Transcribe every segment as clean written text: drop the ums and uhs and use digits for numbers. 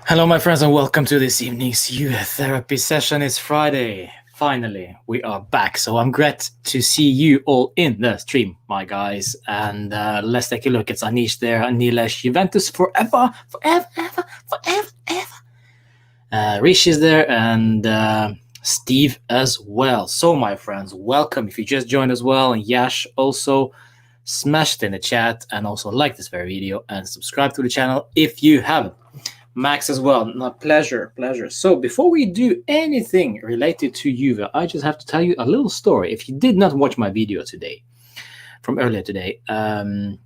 Hello, my friends, and welcome to this evening's youth therapy session. It's Friday. Finally, we are back. So I'm glad to see you all in the stream, my guys. And let's take a look. It's Anish there, Nilesh, Juventus forever. Rish is there, and Steve as well. So, my friends, welcome. If you just joined as well, and Yash also, smash it in the chat and also like this very video and subscribe to the channel if you haven't. Max as well. No, pleasure. So before we do anything related to Juve, I just have to tell you a little story. If you did not watch my video today, from earlier today, I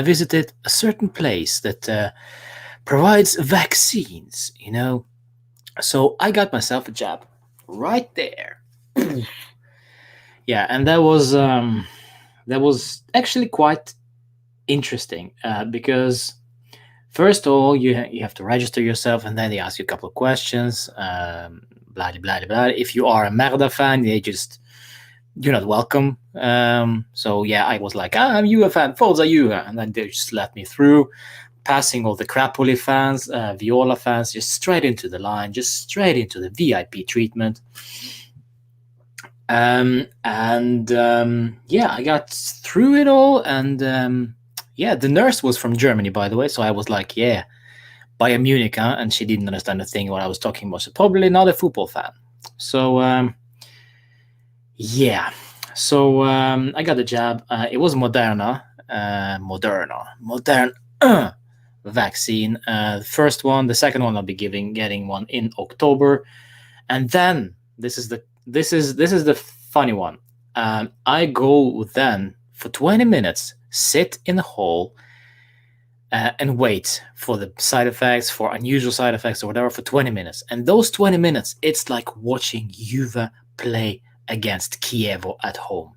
visited a certain place that provides vaccines. So I got myself a jab right there. Yeah, and that was actually quite interesting because first of all you have to register yourself, and then they ask you a couple of questions, blah blah blah blah. If you are a Merda fan, you're not welcome. So yeah, I was like, I'm Juve fan, Forza Juve, and then they just let me through, passing all the Crapoli fans, Viola fans, just straight into the line, just straight into the VIP treatment. I got through it all, and the nurse was from Germany, by the way, so I was like, yeah, Bayern Munich, huh? And she didn't understand a thing what I was talking about, so probably not a football fan. So, I got the jab. It was Moderna vaccine. The first one, the second one I'll be getting one in October, and then this is the funny one. I go then for 20 minutes, sit in the hall, and wait for the side effects, for unusual side effects or whatever, for 20 minutes. And those 20 minutes, it's like watching Juve play against Chievo at home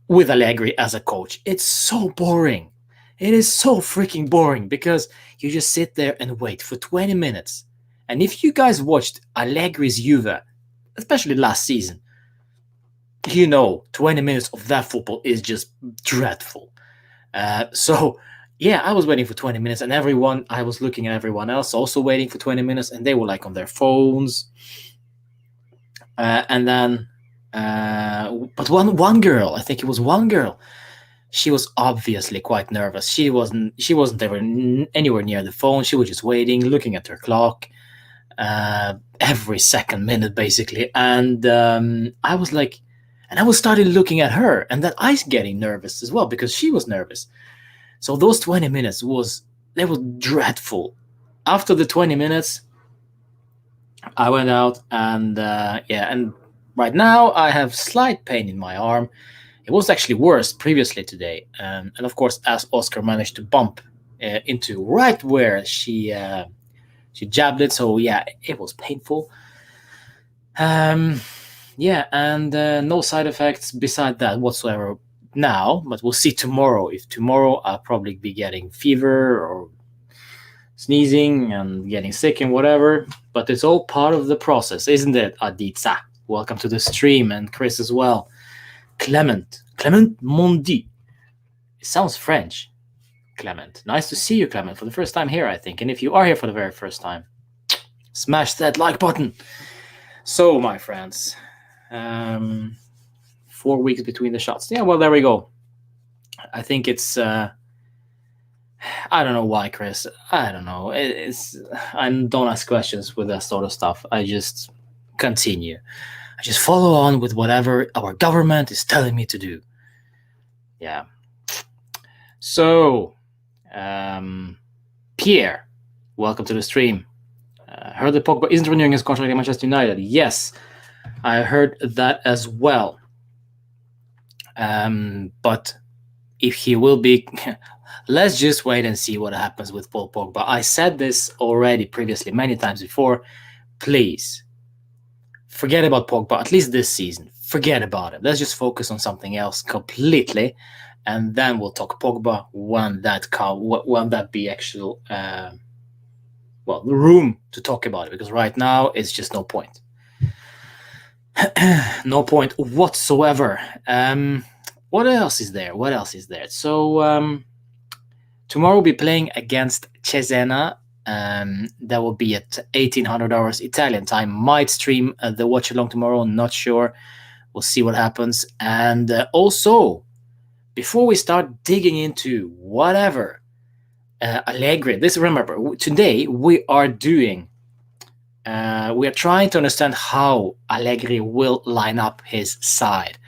with Allegri as a coach. It's so boring. It is so freaking boring because you just sit there and wait for 20 minutes. And if you guys watched Allegri's Juve, especially last season, 20 minutes of that football is just dreadful. I was waiting for 20 minutes, and I was looking at everyone else also waiting for 20 minutes, and they were like on their phones. But one girl, I think it was one girl, she was obviously quite nervous. She wasn't ever anywhere near the phone. She was just waiting, looking at her clock, every second minute basically. And I was like, and I was starting looking at her, and that I was getting nervous as well because she was nervous. So those 20 minutes they were dreadful. After the 20 minutes, I went out, and and right now I have slight pain in my arm. It was actually worse previously today, and of course, as Oscar managed to bump into right where she jabbed it, so yeah, it was painful. And no side effects beside that whatsoever now, but we'll see tomorrow. If tomorrow I'll probably be getting fever or sneezing and getting sick and whatever, but it's all part of the process, isn't it, Aditsa? Welcome to the stream, and Chris as well. Clement Mondi. It sounds French. Clement. Nice to see you, Clement, for the first time here, I think. And if you are here for the very first time, smash that like button. So, my friends, 4 weeks between the shots. Yeah, well, there we go. I think it's I don't know why, Chris. I don't know. I don't ask questions with that sort of stuff. I just continue. I just follow on with whatever our government is telling me to do. Yeah. So, Pierre, welcome to the stream. Heard that Pogba isn't renewing his contract at Manchester United. Yes, I heard that as well. But if he will be, let's just wait and see what happens with Paul Pogba. I said this already previously, many times before. Please, forget about Pogba, at least this season. Forget about it. Let's just focus on something else completely, and then we'll talk Pogba when that be actual, the room to talk about it. Because right now it's just no point. No point whatsoever. What else is there? So Tomorrow we'll be playing against Cesena. That will be at 1800 hours Italian time. Might stream the watch along tomorrow, not sure. We'll see what happens. And also, before we start digging into whatever Allegri, remember, today we are doing, we are trying to understand how Allegri will line up his side.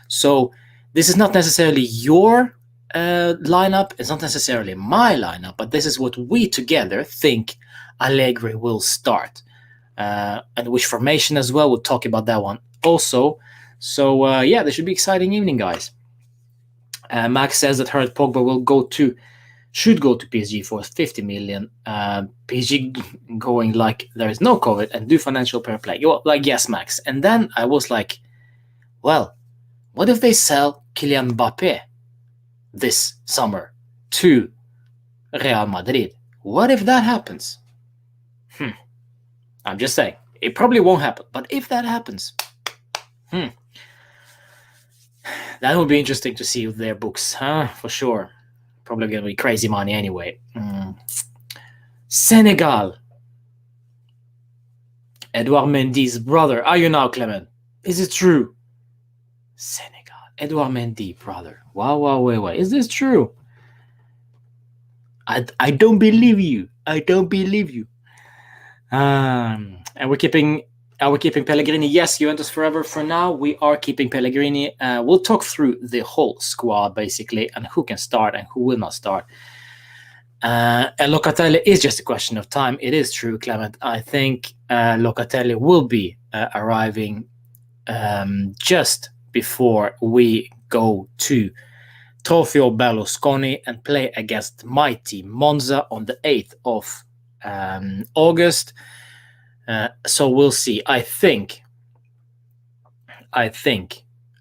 So this is not necessarily your lineup, it's not necessarily my lineup, but this is what we together think Allegri will start. And which formation as well, we'll talk about that one also. So yeah, this should be an exciting evening, guys. Max says that Harold Pogba should go to PSG for 50 million. PSG going like there is no COVID and do financial fair play. Like, yes, Max. And then I was like, well, what if they sell Kylian Mbappe this summer to Real Madrid? What if that happens? I'm just saying. It probably won't happen. But if that happens, that would be interesting to see their books, for sure. Probably going to be crazy money anyway. Senegal. Edouard Mendy's brother. Are you now, Clement? Is it true? Senegal. Edouard Mendy, brother. Wow, wait. Is this true? I don't believe you. I don't believe you. And we're keeping Pellegrini. Yes, Juventus forever. For now, we are keeping Pellegrini. We'll talk through the whole squad, basically, and who can start and who will not start. And Locatelli is just a question of time. It is true, Clement. I think Locatelli will be arriving just before we go to Trofeo Berlusconi and play against mighty Monza on the 8th of August. So we'll see. I think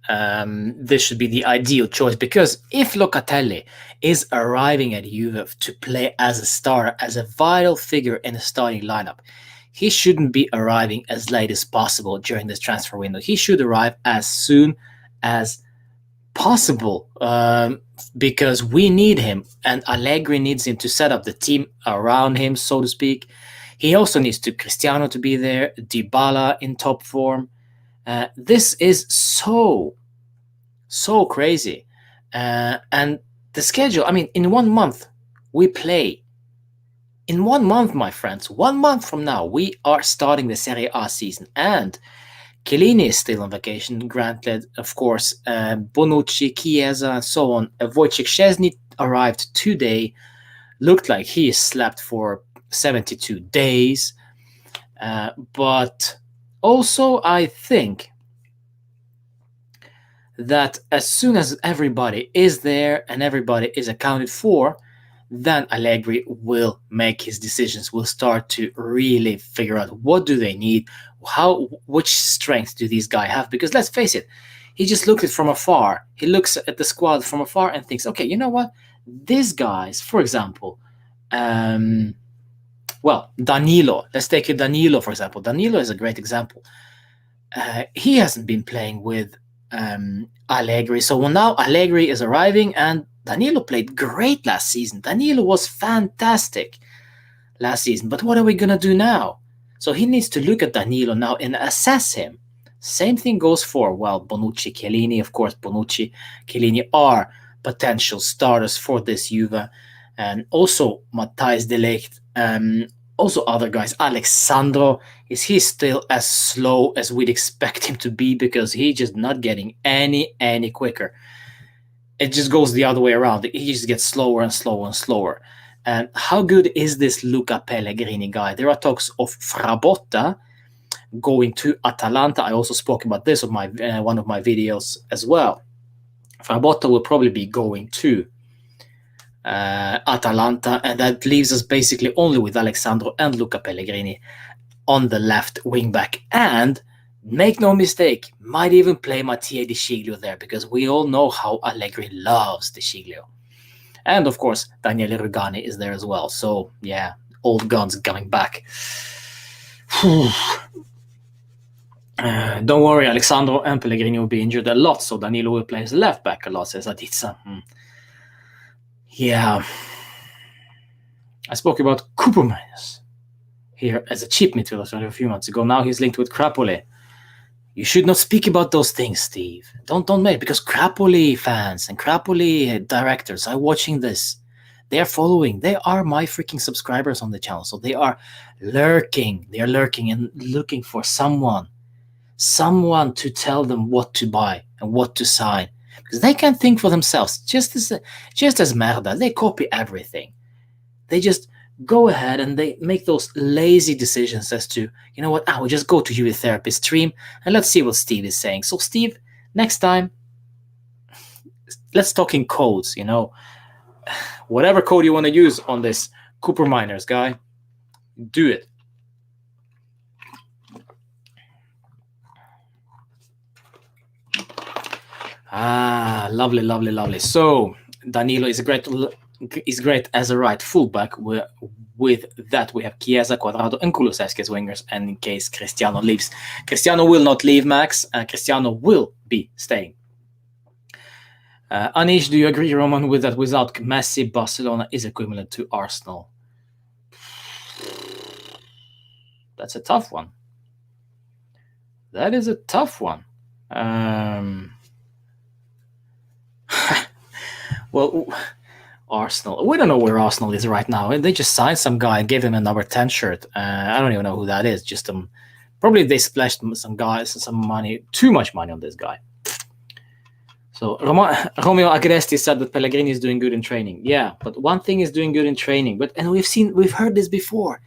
this should be the ideal choice, because if Locatelli is arriving at Juve to play as a starter, as a vital figure in the starting lineup, he shouldn't be arriving as late as possible during this transfer window. He should arrive as soon as possible, because we need him, and Allegri needs him to set up the team around him, so to speak. He also needs Cristiano to be there, Dybala in top form. This is so crazy. And the schedule, I mean, in 1 month, we play. In 1 month, my friends, 1 month from now, we are starting the Serie A season. And Chiellini is still on vacation, granted, of course. Bonucci, Chiesa, and so on. Wojciech Szczesny arrived today. Looked like he slept for 72 days. But also, I think that as soon as everybody is there and everybody is accounted for, then Allegri will make his decisions. Will start to really figure out what do they need, which strengths do these guys have? Because let's face it, he just looked at it from afar. He looks at the squad from afar and thinks, okay, you know what? These guys, for example, Danilo. Let's take Danilo, for example. Danilo is a great example. He hasn't been playing with Allegri. So now Allegri is arriving, and Danilo played great last season. Danilo was fantastic last season. But what are we going to do now? So he needs to look at Danilo now and assess him. Same thing goes for, Bonucci, Chiellini. Of course, Bonucci, Chiellini are potential starters for this Juve. And also Matthijs de Ligt. Also other guys. Alexandro, is he still as slow as we'd expect him to be? Because he's just not getting any quicker. It just goes the other way around. He just gets slower and slower and slower. And how good is this Luca Pellegrini guy? There are talks of Frabotta going to Atalanta. I also spoke about this on my one of my videos as well. Frabotta will probably be going to Atalanta, and that leaves us basically only with Alexandro and Luca Pellegrini on the left wing back. And make no mistake, might even play Mattia Di Sciglio there, because we all know how Allegri loves Di Sciglio. And of course, Daniele Rugani is there as well. So yeah, old guns coming back. Don't worry, Alexandro and Pellegrini will be injured a lot, so Danilo will play as left back a lot, says Aditsa. Yeah. I spoke about Coopermanis here as a cheap midfielder a few months ago. Now he's linked with Crapoli. You should not speak about those things, Steve. Don't make, because Crapoli fans and Crapoli directors are watching this. They are following. They are my freaking subscribers on the channel. So they are lurking. They are lurking and looking for someone to tell them what to buy and what to sign, because they can't think for themselves. Just as Merda, they copy everything. They just go ahead and they make those lazy decisions as to, you know what, we'll just go to Juve Therapist stream and let's see what Steve is saying. So Steve, next time, let's talk in codes, whatever code you want to use on this Cooper Miners guy, do it. Lovely, lovely, lovely. So Danilo is great as a right fullback. With that, we have Chiesa, Quadrado, and Kulusevski as wingers. And in case Cristiano leaves, Cristiano will not leave, Max. Cristiano will be staying. Anish, do you agree, Roman, with that? Without Messi, Barcelona is equivalent to Arsenal. That's a tough one. That is a tough one. Well, Arsenal. We don't know where Arsenal is right now. They just signed some guy and gave him a number 10 shirt. I don't even know who that is. Just probably they splashed some money, too much money on this guy. So Romeo Agresti said that Pellegrini is doing good in training. Yeah, but one thing is doing good in training. And we've heard this before.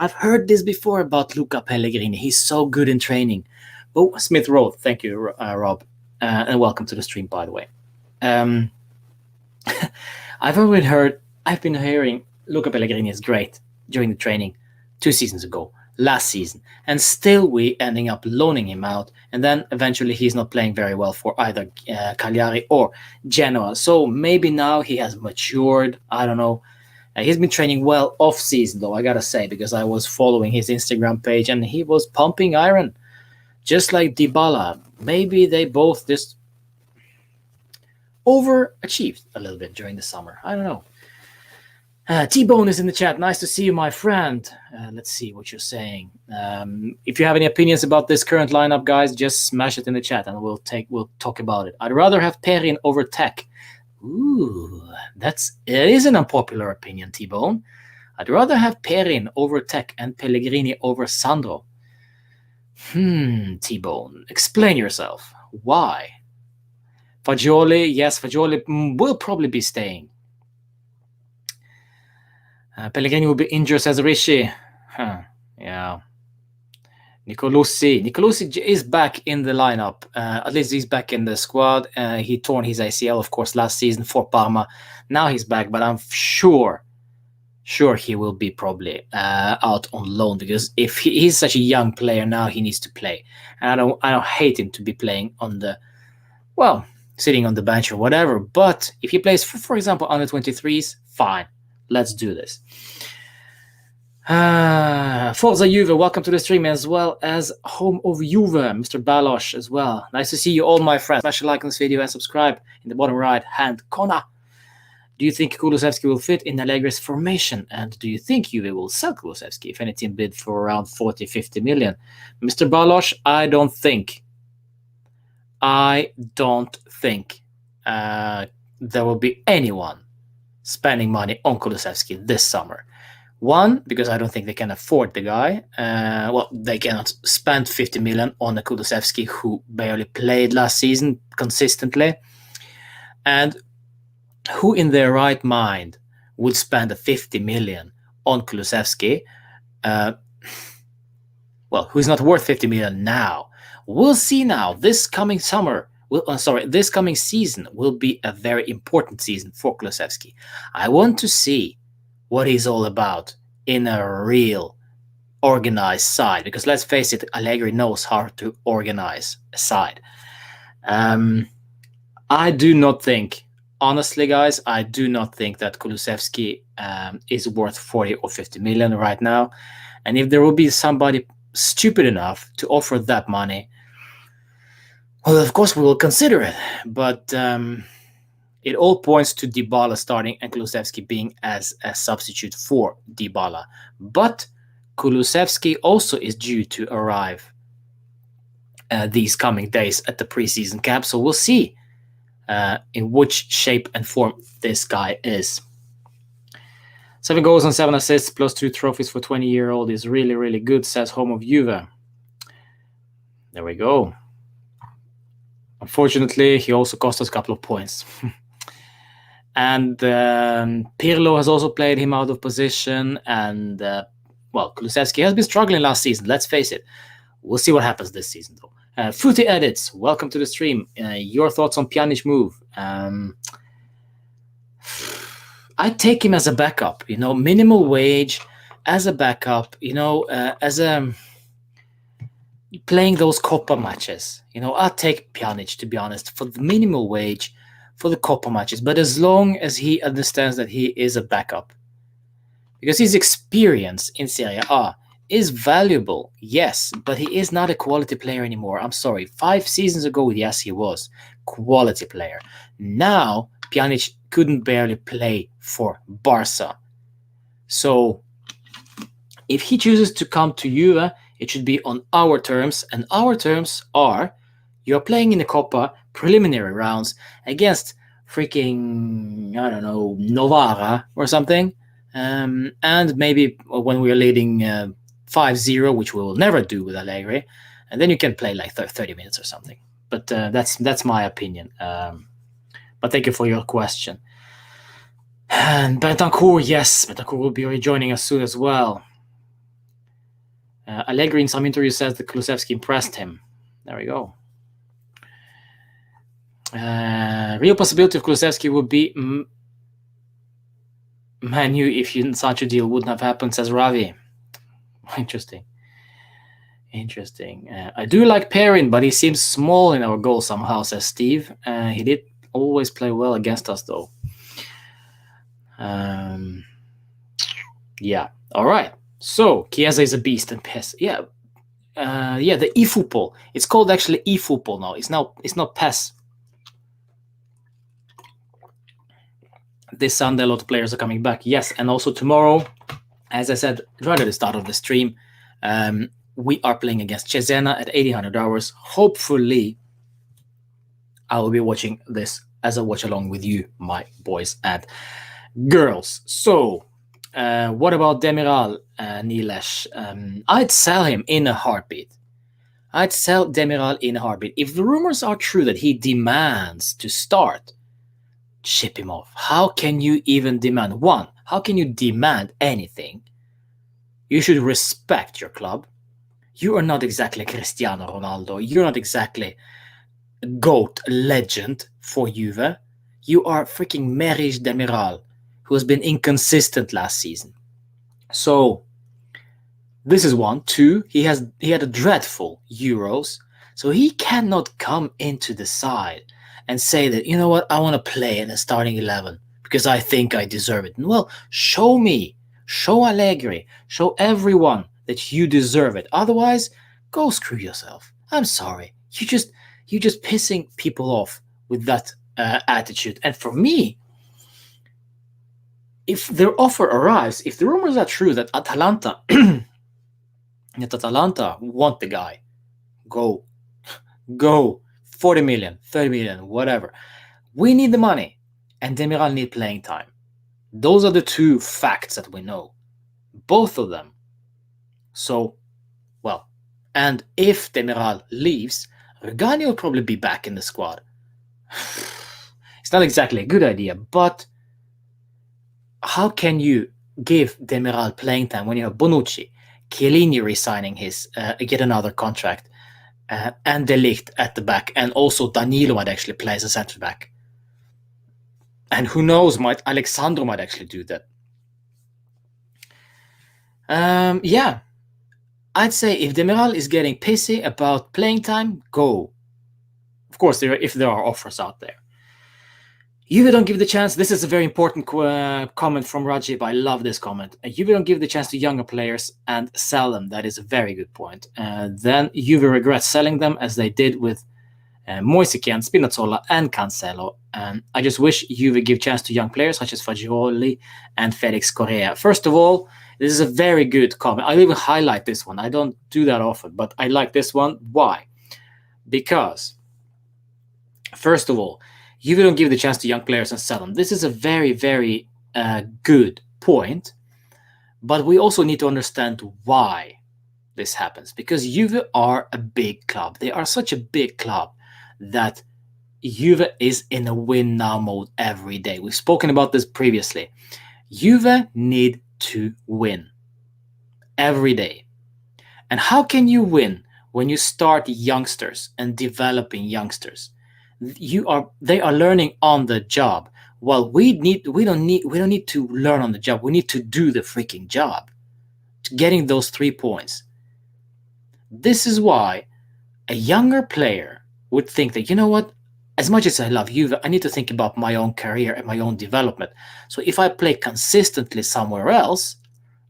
I've heard this before about Luca Pellegrini. He's so good in training. Oh, Smith Road. Thank you, Rob, and welcome to the stream, by the way. I've been hearing Luca Pellegrini is great during the training 2 seasons ago, last season, and still we ending up loaning him out, and then eventually he's not playing very well for either Cagliari or Genoa. So maybe now he has matured. I don't know. He's been training well off season, though, I gotta say, because I was following his Instagram page and he was pumping iron, just like Dybala. Maybe they both just overachieved a little bit during the summer. I don't know. T-Bone is in the chat. Nice to see you, my friend. Let's see what you're saying. If you have any opinions about this current lineup, guys, just smash it in the chat and we'll talk about it. I'd rather have Perin over Tech. Ooh, it is an unpopular opinion, T-Bone. I'd rather have Perin over Tech and Pellegrini over Sandro. T-Bone, explain yourself. Why? Fagioli, yes, Fagioli will probably be staying. Pellegrini will be injured, says Rishi. Yeah. Nicolosi is back in the lineup. At least he's back in the squad. He torn his ACL, of course, last season for Parma. Now he's back, but I'm sure he will be probably out on loan, because if he's such a young player now, he needs to play. And I don't hate him to be playing sitting on the bench or whatever. But if he plays, for example, under 23s, fine. Let's do this. Forza Juve, welcome to the stream, as well as home of Juve, Mr. Balosh as well. Nice to see you all, my friends. Smash a like on this video and subscribe in the bottom right hand corner. Do you think Kulusevski will fit in Allegri's formation? And do you think Juve will sell Kulusevski if any team bid for around 40-50 million? Mr. Balosh, I don't think there will be anyone spending money on Kulusevski this summer. One, because I don't think they can afford the guy. They cannot spend 50 million on a Kulusevski who barely played last season consistently. And who in their right mind would spend a 50 million on Kulusevski? Who's not worth 50 million now? We'll see now. This coming season will be a very important season for Kulusevski. I want to see what he's all about in a real organized side, because let's face it, Allegri knows how to organize a side. I do not think, honestly, guys, I do not think that Kulusevski is worth 40 or 50 million right now. And if there will be somebody stupid enough to offer that money, well, of course we will consider it. But It all points to Dybala starting and Kulusevski being as a substitute for Dybala. But Kulusevski also is due to arrive these coming days at the preseason camp, so we'll see in which shape and form this guy is. 7 goals and 7 assists plus 2 trophies for 20-year-old is really, really good, says Home of Juve. There we go. Unfortunately, he also cost us a couple of points. And Pirlo has also played him out of position. And, Kulusevski has been struggling last season. Let's face it. We'll see what happens this season, though. Fruity Edits, welcome to the stream. Your thoughts on Pjanic move? I'd take him as a backup, minimal wage as a backup, as a playing those Copa matches. I'd take Pjanic, to be honest, for the minimal wage for the Copa matches, but as long as he understands that he is a backup. Because his experience in Serie A is valuable, yes, but he is not a quality player anymore. I'm sorry. 5 seasons ago, yes, he was quality player. Now, Pjanic couldn't barely play for Barca. So, if he chooses to come to Juve, it should be on our terms, and our terms are you're playing in the Copa preliminary rounds against freaking, I don't know, Novara or something, and maybe when we're leading 5-0, which we will never do with Allegri, and then you can play like 30 minutes or something. But that's my opinion. But thank you for your question. And Bentancur, yes, Bentancur will be rejoining us soon as well. Allegri in some interview says that Kulusevski impressed him. There we go. Real possibility of Kulusevski would be Man U if such a deal wouldn't have happened, says Ravi. Interesting. I do like Perrin, but he seems small in our goal somehow, says Steve. He did always play well against us, though. Yeah. All right. So Chiesa is a beast and PES. Yeah. The eFootball. It's called actually eFootball now. It's not PES. This Sunday, a lot of players are coming back. Yes, and also tomorrow, as I said right at the start of the stream, we are playing against Cesena at 1800 hours. Hopefully, I will be watching this as a watch along with you, my boys and girls. So, what about Demiral, Nilesh? I'd sell him in a heartbeat. I'd sell Demiral in a heartbeat. If the rumors are true that he demands to start, ship him off. How can you even demand? One, how can you demand anything? You should respect your club. You are not exactly Cristiano Ronaldo. You're not exactly GOAT legend for Juve. You are freaking Merish Demiral, who has been inconsistent last season. So, this is one. Two, he had a dreadful Euros, so he cannot come into the side and say that, you know what, I want to play in a starting 11 because I think I deserve it. Well, show me, show Allegri, show everyone that you deserve it. Otherwise, go screw yourself. I'm sorry. You just pissing people off with that attitude. And for me, if their offer arrives, if the rumors are true that Atalanta want the guy, go. 40 million, 30 million, whatever. We need the money, and Demiral need playing time. Those are the two facts that we know. Both of them. So, well, and if Demiral leaves, Rugani will probably be back in the squad. It's not exactly a good idea, but how can you give Demiral playing time when you have Bonucci, Chiellini resigning his get another contract, and De Ligt at the back, and also Danilo might actually play as a centre back. And who knows, Alexandro might actually do that. Yeah. I'd say if Demiral is getting pissy about playing time, go. Of course, if there are offers out there. Juve don't give the chance. This is a very important comment from Rajib. I love this comment. Juve don't give the chance to younger players and sell them. That is a very good point. Then Juve regrets selling them as they did with Moise Kean, Spinazzola, and Cancelo. I just wish Juve give chance to young players such as Fagioli and Felix Correa. First of all, this is a very good comment. I'll even highlight this one. I don't do that often, but I like this one. Why? Because, first of all, Juve don't give the chance to young players and sell them. This is a very, very good point, but we also need to understand why this happens. Because Juve are a big club. They are such a big club that Juve is in a win now mode every day. We've spoken about this previously. Juve need to win every day. And how can you win when you start youngsters and developing youngsters? They are learning on the job. Well, we don't need to learn on the job. We need to do the freaking job. Getting those 3 points. This is why a younger player would think that, you know what, as much as I love Juve, I need to think about my own career and my own development. So if I play consistently somewhere else,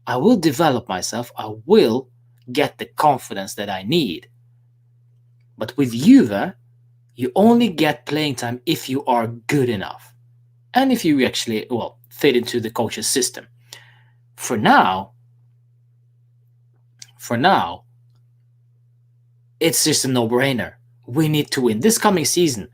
I will develop myself. I will get the confidence that I need. But with Juve, you only get playing time if you are good enough. And if you actually, fit into the coach's system. For now, it's just a no-brainer. We need to win. This coming season,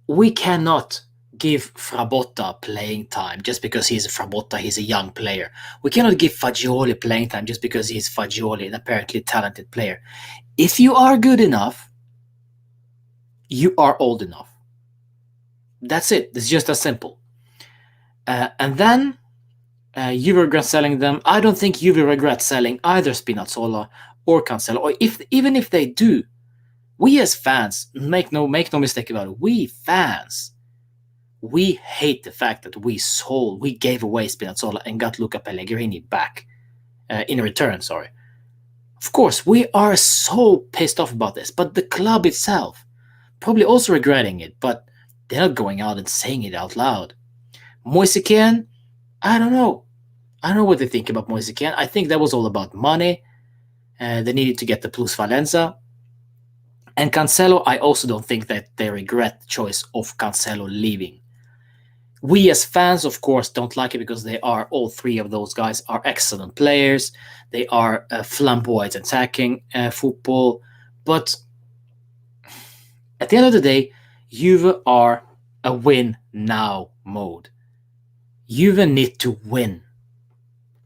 we cannot give Frabotta playing time just because he's a Frabotta, he's a young player. We cannot give Fagioli playing time just because he's Fagioli, an apparently talented player. If you are good enough, you are old enough. That's it. It's just as simple. And then Juve regret selling them. I don't think Juve regret selling either Spinazzola or Cancelo. Or even if they do, we as fans, make no mistake about it, we fans, we hate the fact that we gave away Spinazzola and got Luca Pellegrini back in return, sorry. Of course, we are so pissed off about this, but the club itself, probably also regretting it, but they're not going out and saying it out loud. Moise Kean, I don't know. I don't know what they think about Moise Kean. I think that was all about money. They needed to get the plus Valenza. And Cancelo, I also don't think that they regret the choice of Cancelo leaving. We as fans, of course, don't like it because all 3 of those guys are excellent players. They are flamboyant attacking football. But at the end of the day, Juve are a win now mode. Juve need to win.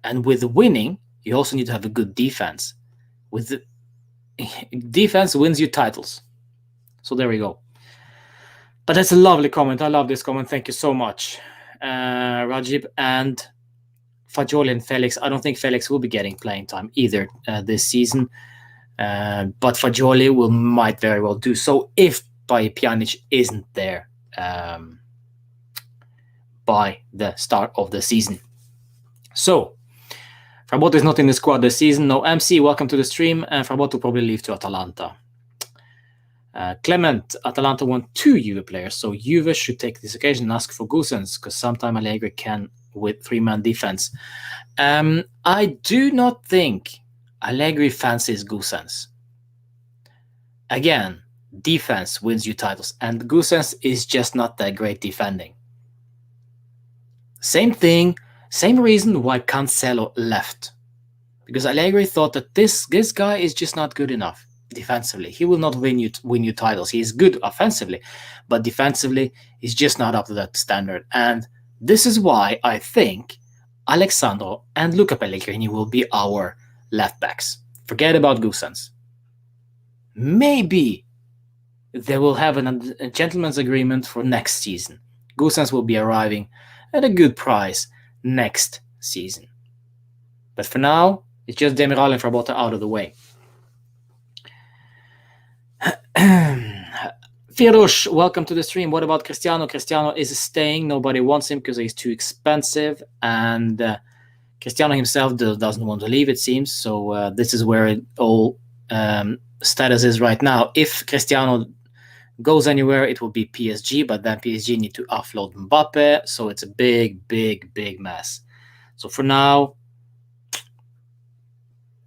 And with winning, you also need to have a good defense. With the defense wins you titles. So there we go. But that's a lovely comment. I love this comment. Thank you so much, Rajib. And Fagioli and Felix. I don't think Felix will be getting playing time either this season. But Fagioli might very well do so if Pjanic isn't there by the start of the season. So, Frabotta is not in the squad this season. No MC, welcome to the stream. And Frabotta will probably leave to Atalanta. Clement, Atalanta want 2 Juve players, so Juve should take this occasion and ask for Gosens, because sometime Allegri can with 3-man defense. I do not think Allegri fancies Gosens. Again, defense wins you titles, and Gosens is just not that great defending. Same thing, same reason why Cancelo left. Because Allegri thought that this guy is just not good enough defensively. He will not win you titles. He is good offensively, but defensively, he's just not up to that standard. And this is why I think Alexandro and Luca Pellegrini will be our left backs. Forget about Gosens. Maybe they will have a gentleman's agreement for next season. Gosens will be arriving at a good price next season. But for now, it's just Demiral and Frabotta out of the way. Firush, welcome to the stream. What about Cristiano? Cristiano is staying. Nobody wants him because he's too expensive. And Cristiano himself doesn't want to leave, it seems. So this is where it all status is right now. If Cristiano goes anywhere, it will be PSG. But then PSG need to offload Mbappe. So it's a big, big, big mess. So for now,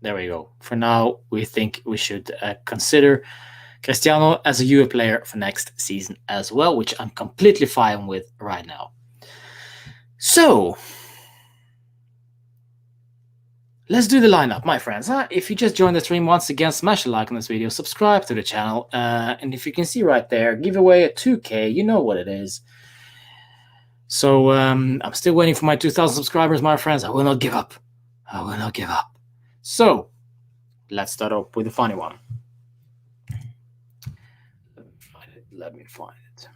there we go. For now, we think we should consider Cristiano as a Juve player for next season as well, which I'm completely fine with right now. So, let's do the lineup, my friends. If you just joined the stream, once again, smash a like on this video, subscribe to the channel, and if you can see right there, give away a 2K, you know what it is. So I'm still waiting for my 2,000 subscribers, my friends. I will not give up. I will not give up. So let's start off with the funny one. Let me find it.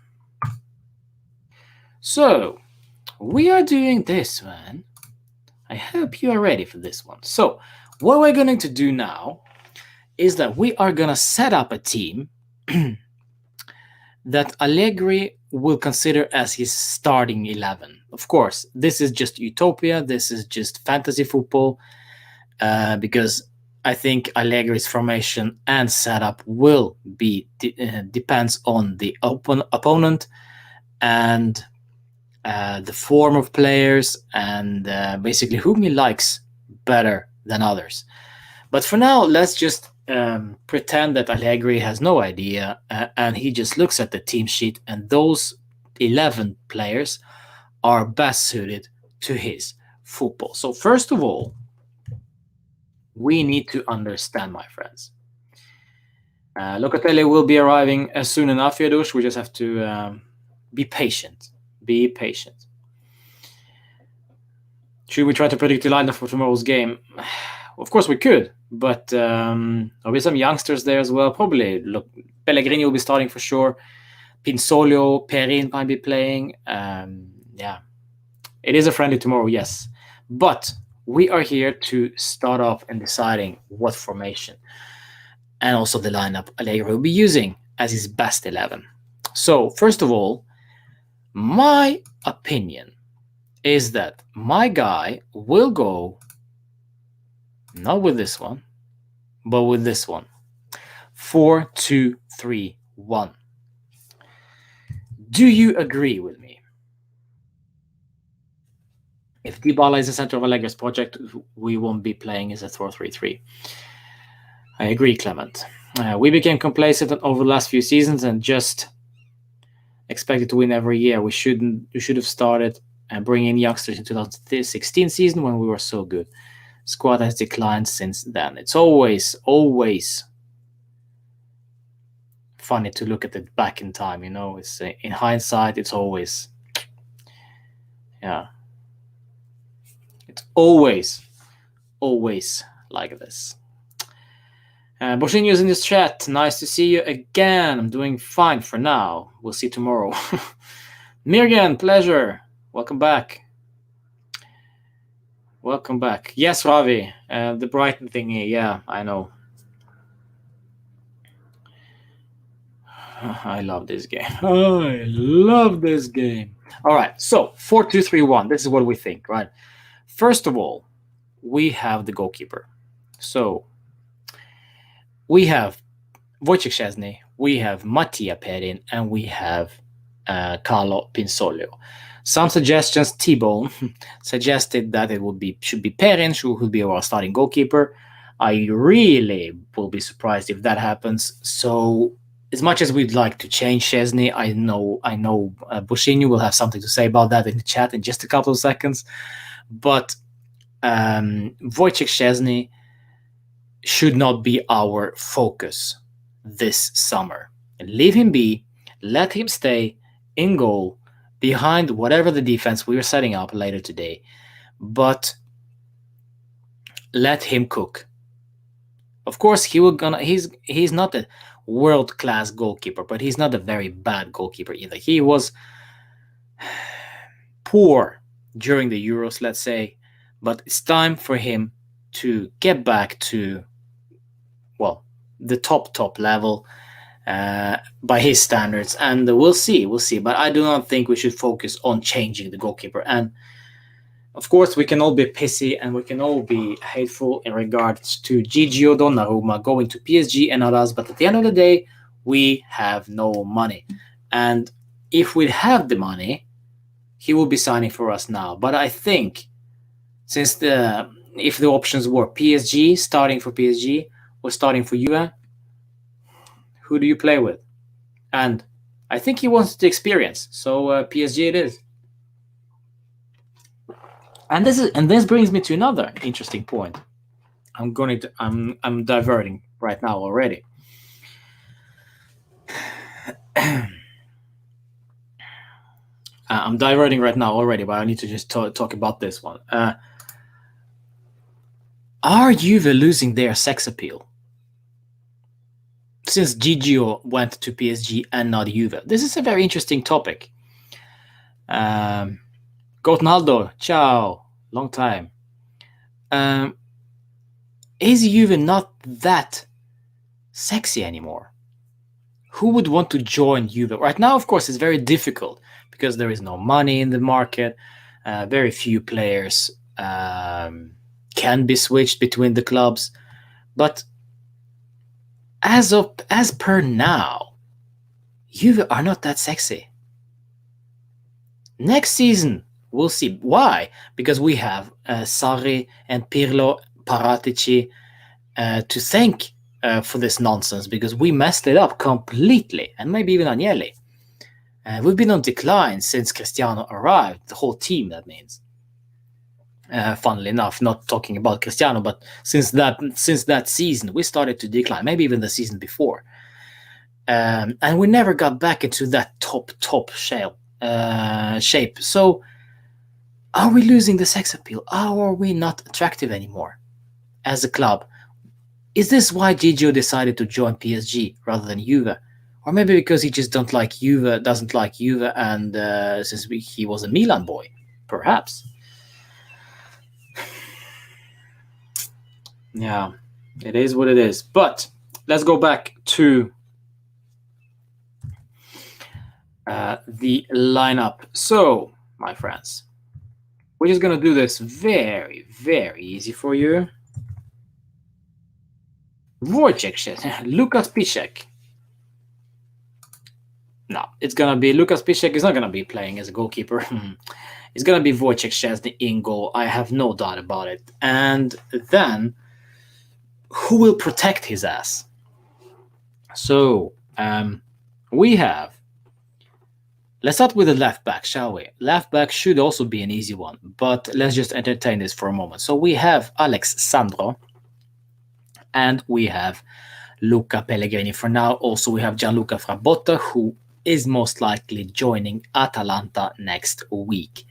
So we are doing this, man. I hope you are ready for this one. So what we're going to do now is that we are going to set up a team that Allegri will consider as his starting 11. Of course, this is just utopia. This is just fantasy football, because I think Allegri's formation and setup will be depends on the opponent and the form of players and basically whom he likes better than others. But for now, let's just pretend that Allegri has no idea and he just looks at the team sheet, and those 11 players are best suited to his football. So first of all, we need to understand, my friends. Locatelli will be arriving as soon enough, Yadush. We just have to be patient. Be patient. Should we try to predict the lineup for tomorrow's game? Of course we could, but there'll be some youngsters there as well. Probably, look, Pellegrini will be starting for sure. Pinsolio, Perin might be playing. Yeah, it is a friendly tomorrow, yes. But we are here to start off and deciding what formation and also the lineup Allegri will be using as his best 11. So, first of all, my opinion is that my guy will go not with this one, but with this one. 4-2-3-1. Do you agree with me? If Dybala is the center of Allegri's project, we won't be playing as a 4-3-3. I agree, Clement. We became complacent over the last few seasons and just expected to win every year. We should have started and bring in youngsters in 2016 season when we were so good. Squad has declined since then. It's always funny to look at it back in time, you know. It's in hindsight, it's always, yeah, it's always like this. Boshinho's in this chat. Nice to see you again. I'm doing fine for now. We'll see tomorrow. Mirgan, pleasure. Welcome back. Welcome back. Yes, Ravi. The Brighton thingy. Yeah, I know. I love this game. I love this game. All right. So 4-2-3-1. This is what we think, right? First of all, we have the goalkeeper. So we have Wojciech Szczesny, we have Mattia Perin, and we have Carlo Pinsolio. Some suggestions, T-Bone suggested that it should be Perin who will be our starting goalkeeper. I really will be surprised if that happens. So as much as we'd like to change Szczesny, I know Boshinho will have something to say about that in the chat in just a couple of seconds. But Wojciech Szczesny should not be our focus this summer. Leave him be. Let him stay in goal behind whatever the defense we are setting up later today. But let him cook. Of course, he's not a world-class goalkeeper, but he's not a very bad goalkeeper either. He was poor during the Euros, let's say, but it's time for him to get back to, well, the top level by his standards, and we'll see. But I do not think we should focus on changing the goalkeeper. And of course, we can all be pissy and we can all be hateful in regards to Gigio Donnarumma going to PSG and others, but at the end of the day, we have no money. And if we have the money, he will be signing for us now. But I think since if the options were PSG, starting for PSG, or starting for Juve, Who do you play with? And I think he wants the experience. So PSG it is. And this brings me to another interesting point. I'm diverting right now already. I'm diverting right now already, but I need to just talk about this one. Are Juve losing their sex appeal? Since Gigio went to PSG and not Juve. This is a very interesting topic. Gotenaldo, ciao, long time. Is Juve not that sexy anymore? Who would want to join Juve? Right now, of course, it's very difficult because there is no money in the market. Very few players can be switched between the clubs. But as per now, Juve are not that sexy. Next season, we'll see. Why? Because we have Sarri and Pirlo, Paratici to thank for this nonsense, because we messed it up completely, and maybe even Agnelli. We've been on decline since Cristiano arrived, the whole team, that means. Funnily enough, not talking about Cristiano, but since that season, we started to decline, maybe even the season before. And we never got back into that top shape. So, are we losing the sex appeal? Are we not attractive anymore as a club? Is this why Gigio decided to join PSG rather than Juve? Or maybe because he just doesn't like Juve, and since he was a Milan boy, perhaps. Yeah, it is what it is. But let's go back to the lineup. So, my friends, we're just going to do this very, very easy for you. Wojciech, Lucas Piszczek. No, it's going to be Lucas Piszczek is not going to be playing as a goalkeeper. It's going to be Wojciech Szczesny in goal. I have no doubt about it. And then, who will protect his ass? So, we have... Let's start with the left back, shall we? Left back should also be an easy one, but let's just entertain this for a moment. So we have Alex Sandro, and we have Luca Pellegrini for now. Also, we have Gianluca Frabotta, who is most likely joining Atalanta next week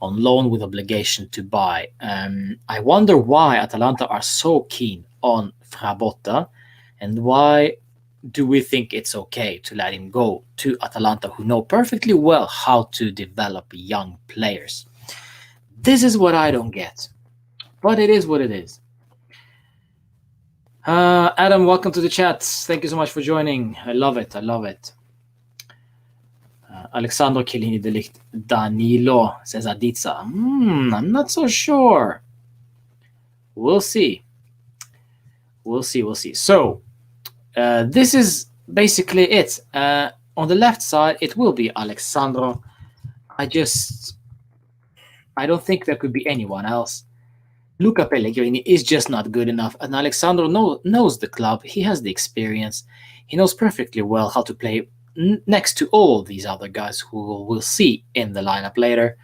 on loan with obligation to buy. I wonder why Atalanta are so keen on Frabotta, and why do we think it's okay to let him go to Atalanta, who know perfectly well how to develop young players? This is what I don't get, but it is what it is. Adam, welcome to the chat. Thank you so much for joining. I love it. Alexandro Chiellini Delict Danilo, says Aditsa. I'm not so sure. We'll see. So, this is basically it. On the left side, it will be Alexandro. I don't think there could be anyone else. Luca Pellegrini is just not good enough, and Alexandro knows the club. He has the experience. He knows perfectly well how to play next to all these other guys who we'll see in the lineup later.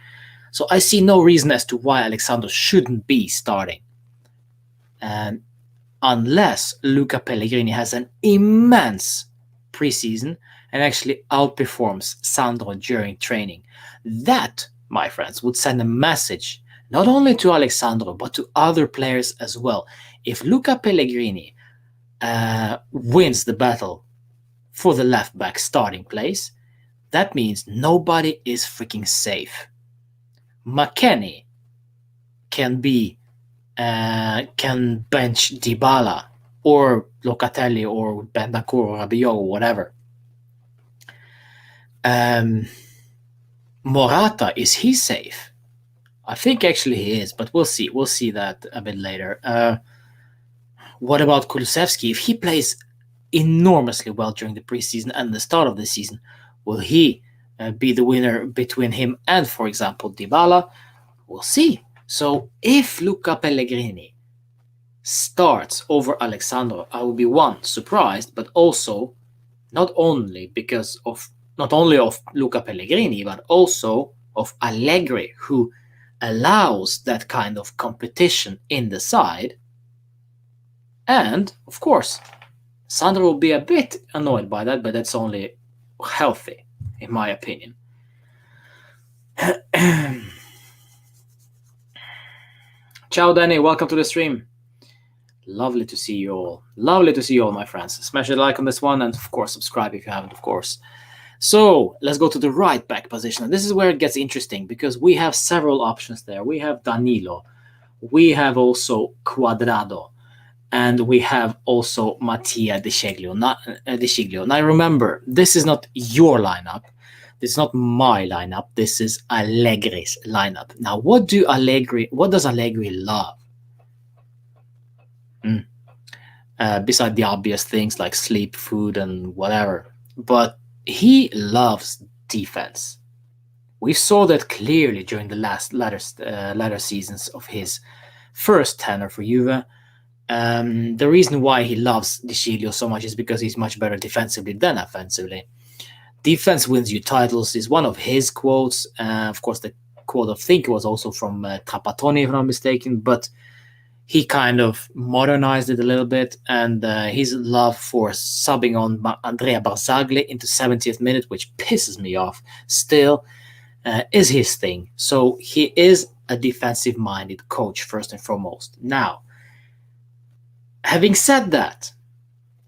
So I see no reason as to why Alexandro shouldn't be starting. Unless Luca Pellegrini has an immense preseason and actually outperforms Sandro during training. That, my friends, would send a message not only to Alexandro, but to other players as well. If Luca Pellegrini wins the battle for the left-back starting place, that means nobody is freaking safe. McKennie can bench Dybala or Locatelli or Bentancur or Rabiot or whatever. Morata, is he safe? I think actually he is, but we'll see. We'll see that a bit later. What about Kulusevski? If he plays enormously well during the preseason and the start of the season, will he be the winner between him and, for example, Dybala? We'll see. So if Luca Pellegrini starts over Alexandro, I will be, one, surprised, but also not only of Luca Pellegrini, but also of Allegri, who allows that kind of competition in the side. And, of course, Sandro will be a bit annoyed by that, but that's only healthy, in my opinion. Ciao, Danny. Welcome to the stream. Lovely to see you all. Lovely to see you all, my friends. Smash a like on this one, and of course, subscribe if you haven't, of course. So let's go to the right back position. And this is where it gets interesting because we have several options there. We have Danilo. We have also Cuadrado. And we have also Mattia De Sciglio. Now remember, this is not your lineup. This is not my lineup. This is Allegri's lineup. Now, what does Allegri love? Beside the obvious things like sleep, food, and whatever. But he loves defense. We saw that clearly during the latter seasons of his first tenure for Juve. The reason why he loves De Sciglio so much is because he's much better defensively than offensively. Defense wins you titles is one of his quotes. Of course, the quote I think was also from Trapattoni, if I'm not mistaken, but he kind of modernized it a little bit, and his love for subbing on Andrea Barzagli into 70th minute, which pisses me off still, is his thing. So he is a defensive-minded coach, first and foremost. Now, having said that,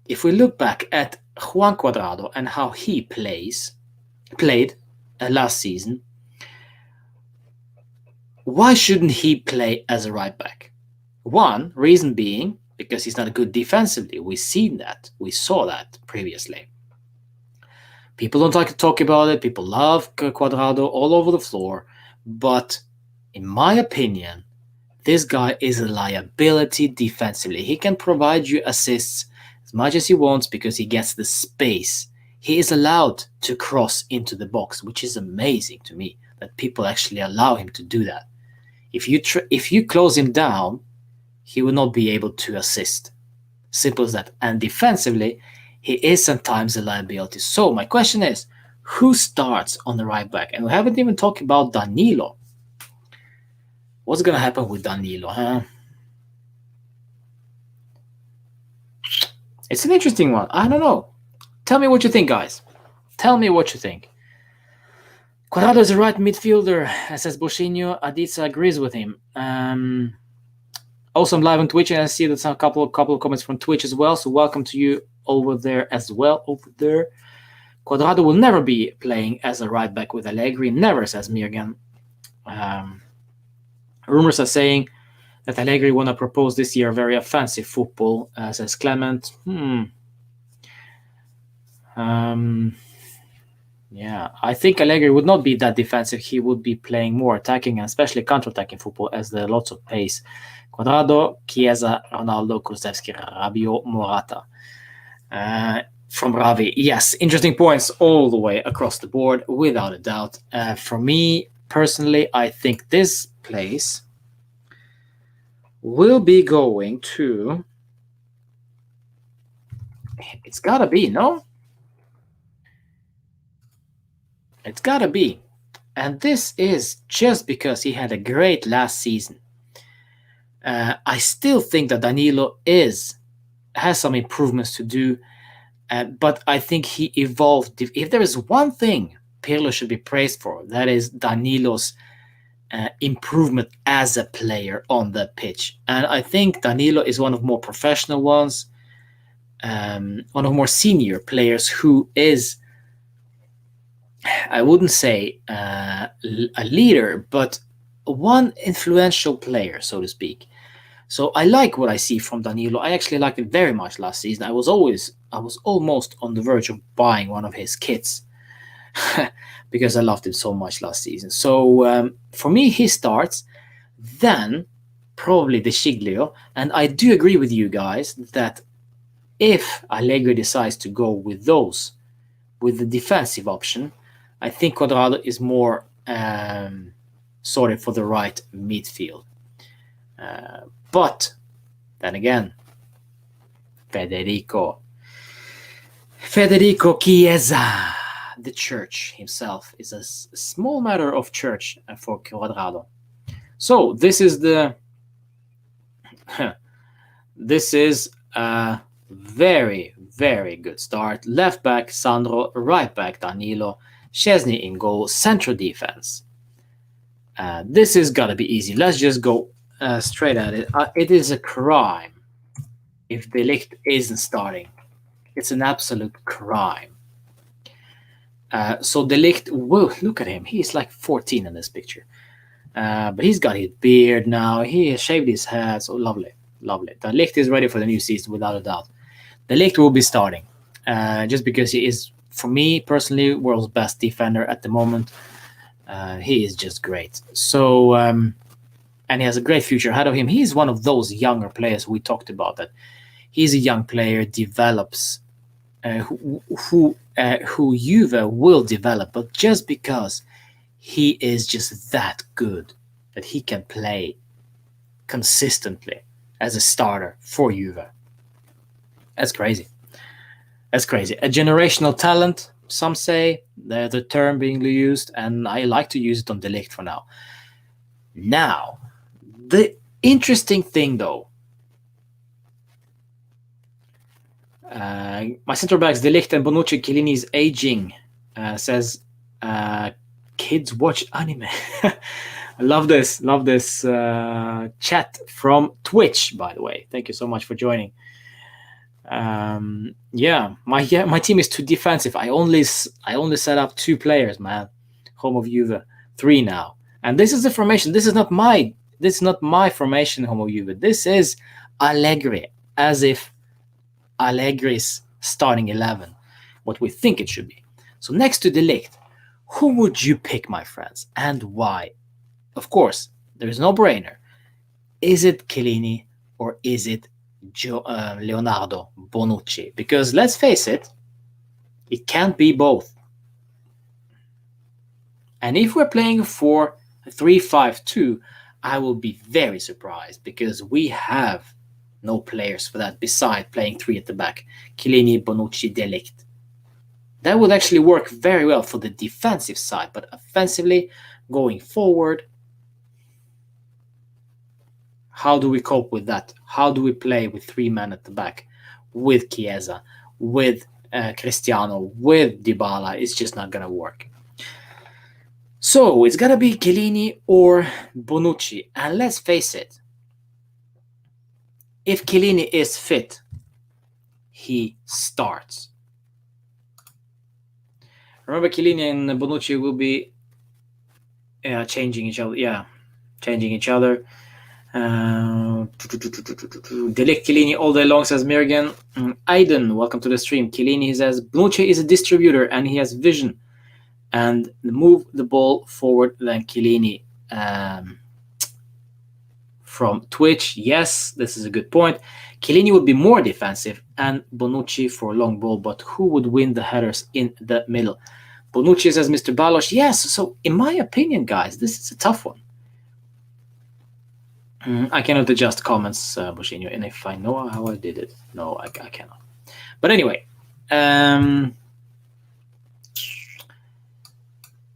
if we look back at Juan Cuadrado and how he played last season, why shouldn't he play as a right back? One reason being because he's not good defensively. We saw that previously. People don't like to talk about it. People love Cuadrado all over the floor. But in my opinion, this guy is a liability defensively. He can provide you assists as much as he wants because he gets the space. He is allowed to cross into the box, which is amazing to me that people actually allow him to do that. If you close him down, he will not be able to assist. Simple as that. And defensively, he is sometimes a liability. So my question is, who starts on the right back? And we haven't even talked about Danilo. What's going to happen with Danilo, huh? It's an interesting one. I don't know. Tell me what you think, guys. Tell me what you think. Cuadrado is a right midfielder, says Boshinho. Aditsa agrees with him. Also, I'm live on Twitch, and I see there's a couple of comments from Twitch as well. So welcome to you over there as well. Over there, Cuadrado will never be playing as a right back with Allegri. Never, says me again. Rumors are saying that Allegri want to propose this year very offensive football, says Clement. Yeah, I think Allegri would not be that defensive. He would be playing more attacking and especially counter-attacking football as there are lots of pace. Cuadrado, Chiesa, Ronaldo, Kulusevski, Rabiot, Morata. From Ravi, yes, interesting points all the way across the board, without a doubt. For me, personally, I think this place will be going to... It's gotta be, no? It's gotta be. And this is just because he had a great last season. I still think that Danilo has some improvements to do, but I think he evolved. If there is one thing Pirlo should be praised for, that is Danilo's improvement as a player on the pitch. And I think Danilo is one of more professional ones, one of more senior players who is, I wouldn't say a leader, but one influential player, so to speak. So I like what I see from Danilo. I actually liked it very much last season. I was almost on the verge of buying one of his kits because I loved him so much last season. So for me, he starts, then probably De Sciglio. And I do agree with you guys that if Allegri decides to go with the defensive option, I think Cuadrado is more sorted for the right midfield. But then again, Federico, Federico Chiesa, the church himself, is a small matter of church for Cuadrado. So this is the this is a very, very good start. Left back Sandro, right back Danilo, Szczesny in goal, central defense. This is gotta be easy. Let's just go straight at it. It is a crime if De Ligt isn't starting. It's an absolute crime. So De Ligt, whoa, look at him. He's like 14 in this picture. But he's got his beard now. He has shaved his hair. So lovely, lovely. De Ligt is ready for the new season without a doubt. De Ligt will be starting, just because he is, for me personally, world's best defender at the moment. He is just great. So, and he has a great future ahead of him. He's one of those younger players we talked about. That he's a young player, develops, who Juve will develop, but just because he is just that good that he can play consistently as a starter for Juve. That's crazy. That's crazy. A generational talent, some say, the term being used, and I like to use it on De Ligt for now. Now, the interesting thing though, my center backs De Ligt and Bonucci. Chiellini is aging, says kids watch anime. I love this chat from Twitch, by the way. Thank you so much for joining. My team is too defensive. I only set up 2 players, man. Home of Juve, 3 now. And this is the formation. This is not my formation, Home of Juve. This is Allegri, as if Allegri's starting 11, what we think it should be. So next to De Ligt, who would you pick, my friends, and why? Of course, there is no brainer. Is it Chiellini or is it Leonardo Bonucci? Because let's face it, it can't be both. And if we're playing 4-3-5-2, I will be very surprised, because we have no players for that beside playing 3 at the back. Chiellini, Bonucci, De Ligt. That would actually work very well for the defensive side, but offensively, going forward, how do we cope with that? How do we play with 3 men at the back, with Chiesa, with Cristiano, with Dybala? It's just not going to work. So it's got to be Chiellini or Bonucci. And let's face it, if Chiellini is fit, he starts. Remember, Chiellini and Bonucci will be changing each other. Yeah, changing each other. De Ligt, Chiellini all day long, says Mirgan. Aiden, welcome to the stream. Chiellini, he says, Bonucci is a distributor and he has vision and move the ball forward than Chiellini. From Twitch, yes, this is a good point. Chiellini would be more defensive and Bonucci for a long ball, but who would win the headers in the middle? Bonucci, says Mr. Balos. Yes, so in my opinion, guys, this is a tough one. I cannot adjust comments, Bushinho, and if I know how I did it, no, I cannot. But anyway,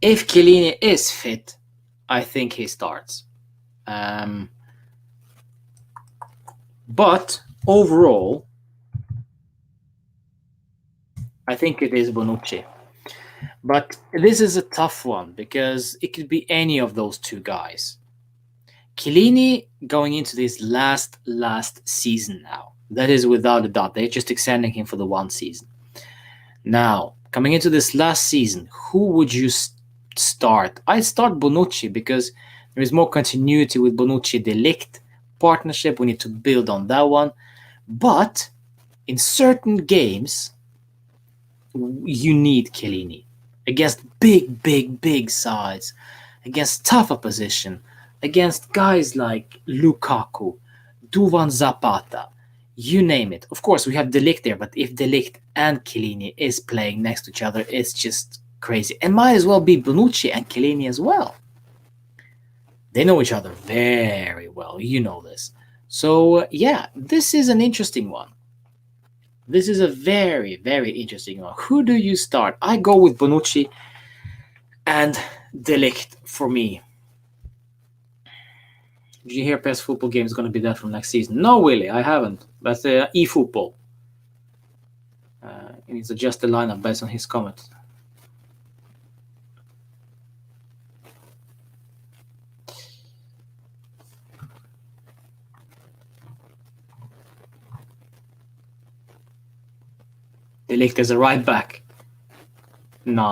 if Chiellini is fit, I think he starts. But overall, I think it is Bonucci. But this is a tough one because it could be any of those 2 guys. Chiellini going into this last season now. That is without a doubt. They're just extending him for the 1 season. Now, coming into this last season, who would you start? I'd start Bonucci because there is more continuity with Bonucci-De Ligt partnership. We need to build on that one. But in certain games, you need Chiellini against big sides, against tough opposition, against guys like Lukaku, Duvan Zapata, you name it. Of course, we have De Ligt there, but if De Ligt and Chiellini is playing next to each other, it's just crazy. And might as well be Bonucci and Chiellini as well. They know each other very well. You know this. So, yeah, this is an interesting one. This is a very, very interesting one. Who do you start? I go with Bonucci and De Ligt for me. Did you hear PES football game is going to be there from next season? No, Willie, I haven't. That's eFootball. He needs to adjust the lineup based on his comments. De Ligt as a right back. No.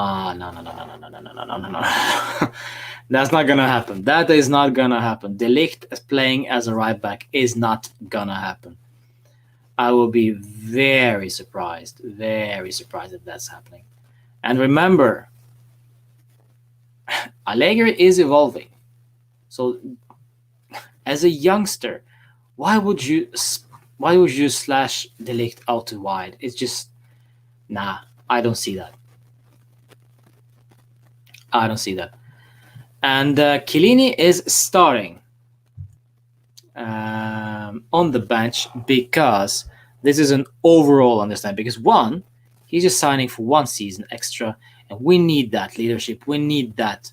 That's not gonna happen. That is not gonna happen. De Ligt as playing as a right back is not gonna happen. I will be very surprised if that's happening. And remember, Allegri is evolving. So, as a youngster, why would you slash De Ligt out to wide? It's just I don't see that. And Chiellini is starting on the bench because this is an overall understanding. Because one, he's just signing for 1 season extra, and we need that leadership. We need that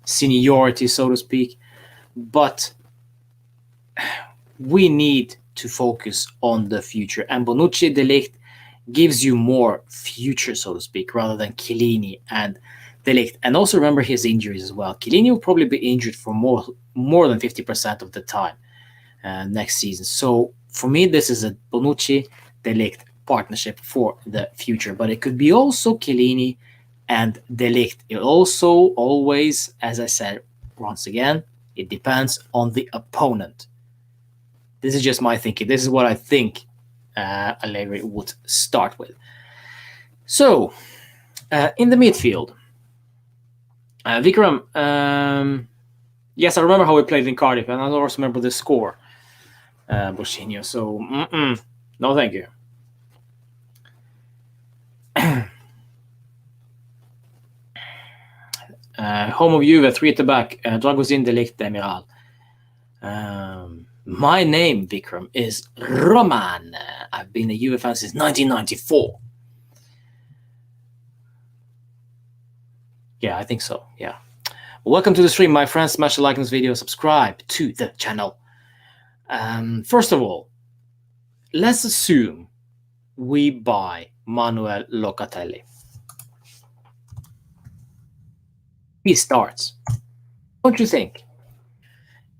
seniority, so to speak. But we need to focus on the future. And Bonucci, De Ligt gives you more future, so to speak, rather than Chiellini and De Ligt. And also remember his injuries as well. Chiellini will probably be injured for more than 50% of the time next season. So for me, this is a Bonucci, De Ligt partnership for the future. But it could be also Chiellini and De Ligt. It also always, as I said, once again, it depends on the opponent. This is just my thinking. This is what I think Allegri would start with. So, in the midfield, Vikram, yes, I remember how we played in Cardiff, and I also remember the score, Bushinho. So, no thank you. Home of Juve, 3 at the back, Dragozin, De Ligt, Demiral. My name, Vikram, is Roman. I've been a Juve fan since 1994. Yeah, I think so. Yeah. Welcome to the stream, my friends. Smash the like on this video. Subscribe to the channel. First of all, let's assume we buy Manuel Locatelli. He starts. Don't you think?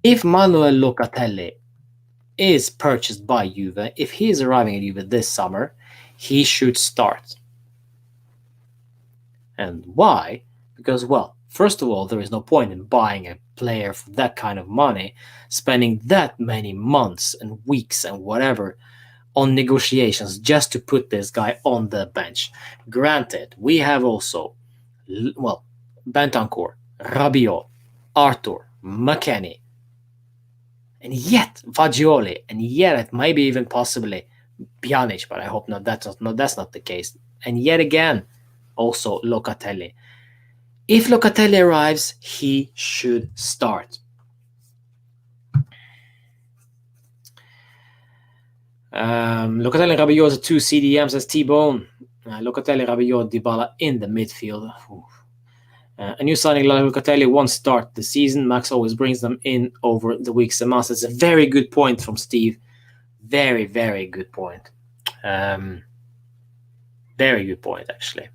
If Manuel Locatelli is purchased by Juve, if he is arriving at Juve this summer, he should start. And why? Because, well, first of all, there is no point in buying a player for that kind of money, spending that many months and weeks and whatever on negotiations just to put this guy on the bench. Granted, we have also, well, Bentancur, Rabiot, Arthur, McKennie, and yet Fagioli, and yet maybe even possibly Pjanic, but I hope not. That's not the case. And yet again, also Locatelli. If Locatelli arrives, he should start. Locatelli and Rabiot as 2 CDMs as T-Bone. Locatelli, Rabiot, Dybala in the midfield. A new signing like Locatelli won't start the season. Max always brings them in over the weeks and months. It's a very good point from Steve. Very, very good point. Very good point, actually.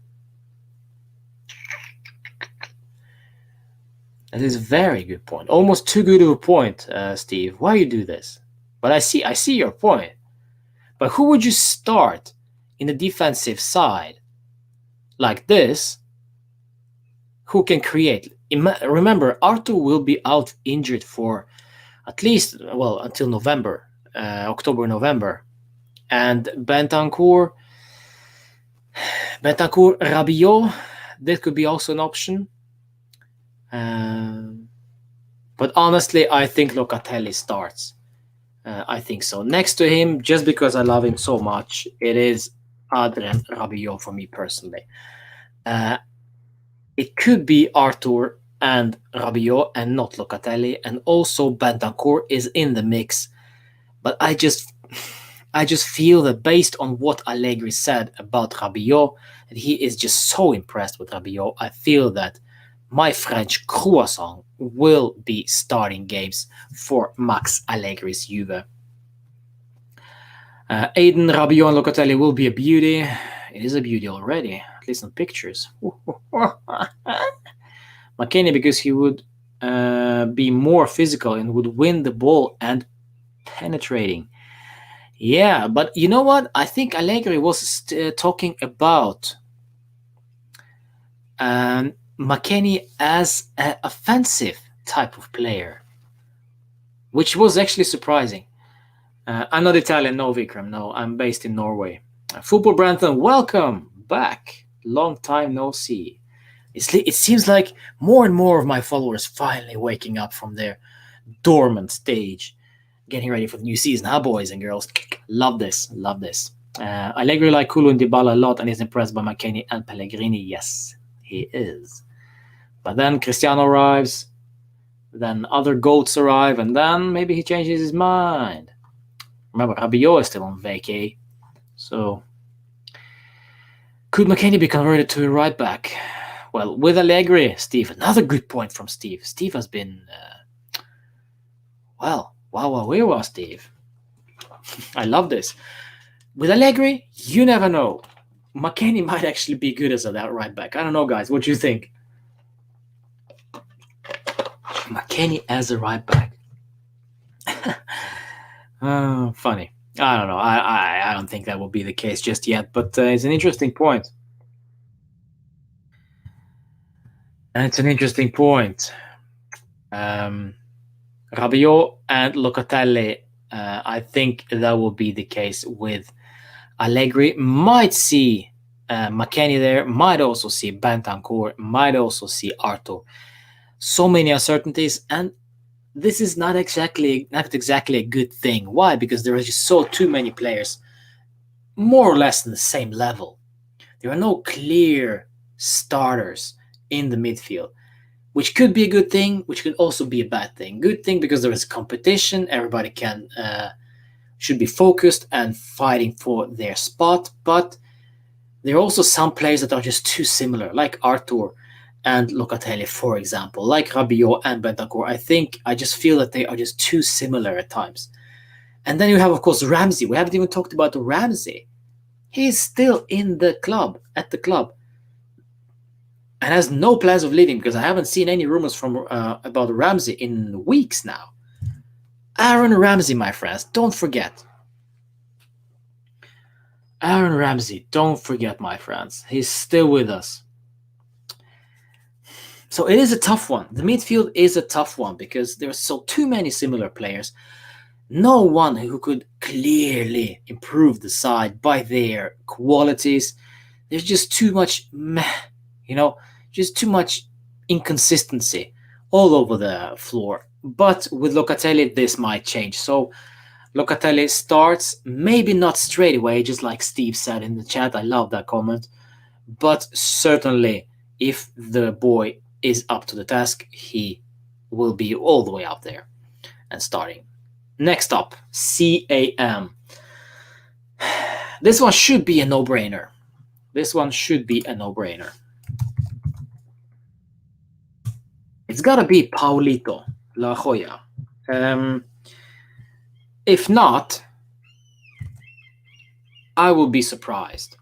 That is a very good point. Almost too good of a point, Steve. Why you do this? But I see your point. But who would you start in the defensive side like this? Who can create? Remember, Arthur will be out injured for at least, well, until November, October, November. And Bentancur, Rabiot, that could be also an option. But honestly, I think Locatelli starts. I think so. Next to him, just because I love him so much, it is Adrien Rabiot for me personally. It could be Arthur and Rabiot and not Locatelli, and also Bentancur is in the mix. But I I just feel that based on what Allegri said about Rabiot, that he is just so impressed with Rabiot, I feel that my French croissant will be starting games for Max Allegri's Juve. Aiden, Rabiot, and Locatelli will be a beauty. It is a beauty already, at least on pictures. McKennie, because he would be more physical and would win the ball and penetrating. Yeah, but you know what? I think Allegri was talking about McKennie as an offensive type of player, which was actually surprising. I'm not Italian, no, Vikram. No, I'm based in Norway. Football Branton, welcome back. Long time no see. It seems like more and more of my followers finally waking up from their dormant stage, getting ready for the new season, huh, boys and girls? Love this, love this. Allegri like Kulu and Dybala a lot and is impressed by McKennie and Pellegrini. Yes, he is. But then Cristiano arrives, then other GOATs arrive, and then maybe he changes his mind. Remember, Rabiot is still on vacay. So, could McKennie be converted to a right back? Well, with Allegri, Steve, another good point from Steve. Steve has been, wow, Steve. I love this. With Allegri, you never know. McKennie might actually be good as that right back. I don't know, guys. What do you think? McKennie as a right back. Funny. I don't know. I don't think that will be the case just yet, but it's an interesting point. It's an interesting point. Rabiot and Locatelli, I think that will be the case with Allegri. Might see McKennie there, might also see Bentancur, might also see Arthur. So many uncertainties, and this is not exactly a good thing. Why? Because there are just so too many players, more or less on the same level. There are no clear starters in the midfield, which could be a good thing, which could also be a bad thing. Good thing because there is competition, everybody should be focused and fighting for their spot, but there are also some players that are just too similar, like Arthur and Locatelli, for example, like Rabiot and Bentancur. I just feel that they are just too similar at times. And then you have, of course, Ramsey. We haven't even talked about Ramsey. He's still at the club, and has no plans of leaving because I haven't seen any rumors from about Ramsey in weeks now. Aaron Ramsey, my friends, don't forget. Aaron Ramsey, don't forget, my friends. He's still with us. So it is a tough one. The midfield is a tough one because there are so too many similar players. No one who could clearly improve the side by their qualities. There's just too much just too much inconsistency all over the floor. But with Locatelli, this might change. So Locatelli starts, maybe not straight away, just like Steve said in the chat. I love that comment. But certainly, if the boy is up to the task, he will be all the way out there and starting. Next up, CAM. This one should be a no-brainer. It's gotta be Paulito La Joya. If not, I will be surprised.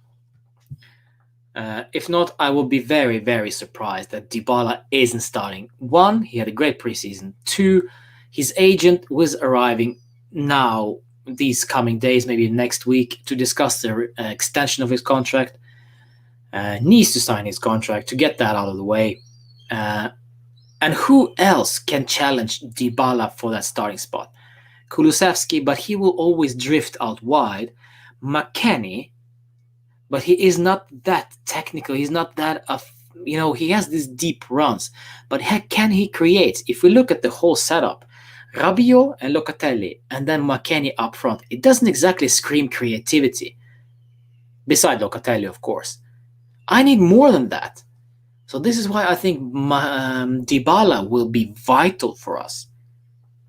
If not, I will be very, very surprised that Dybala isn't starting. 1, he had a great preseason. 2, his agent was arriving now these coming days, maybe next week, to discuss the extension of his contract. Needs to sign his contract to get that out of the way. And who else can challenge Dybala for that starting spot? Kulusevski, but he will always drift out wide. McKennie, but he is not that technical. He's not that, he has these deep runs. But can he create? If we look at the whole setup, Rabiot and Locatelli, and then McKennie up front, it doesn't exactly scream creativity. Beside Locatelli, of course. I need more than that. So this is why I think Dybala will be vital for us.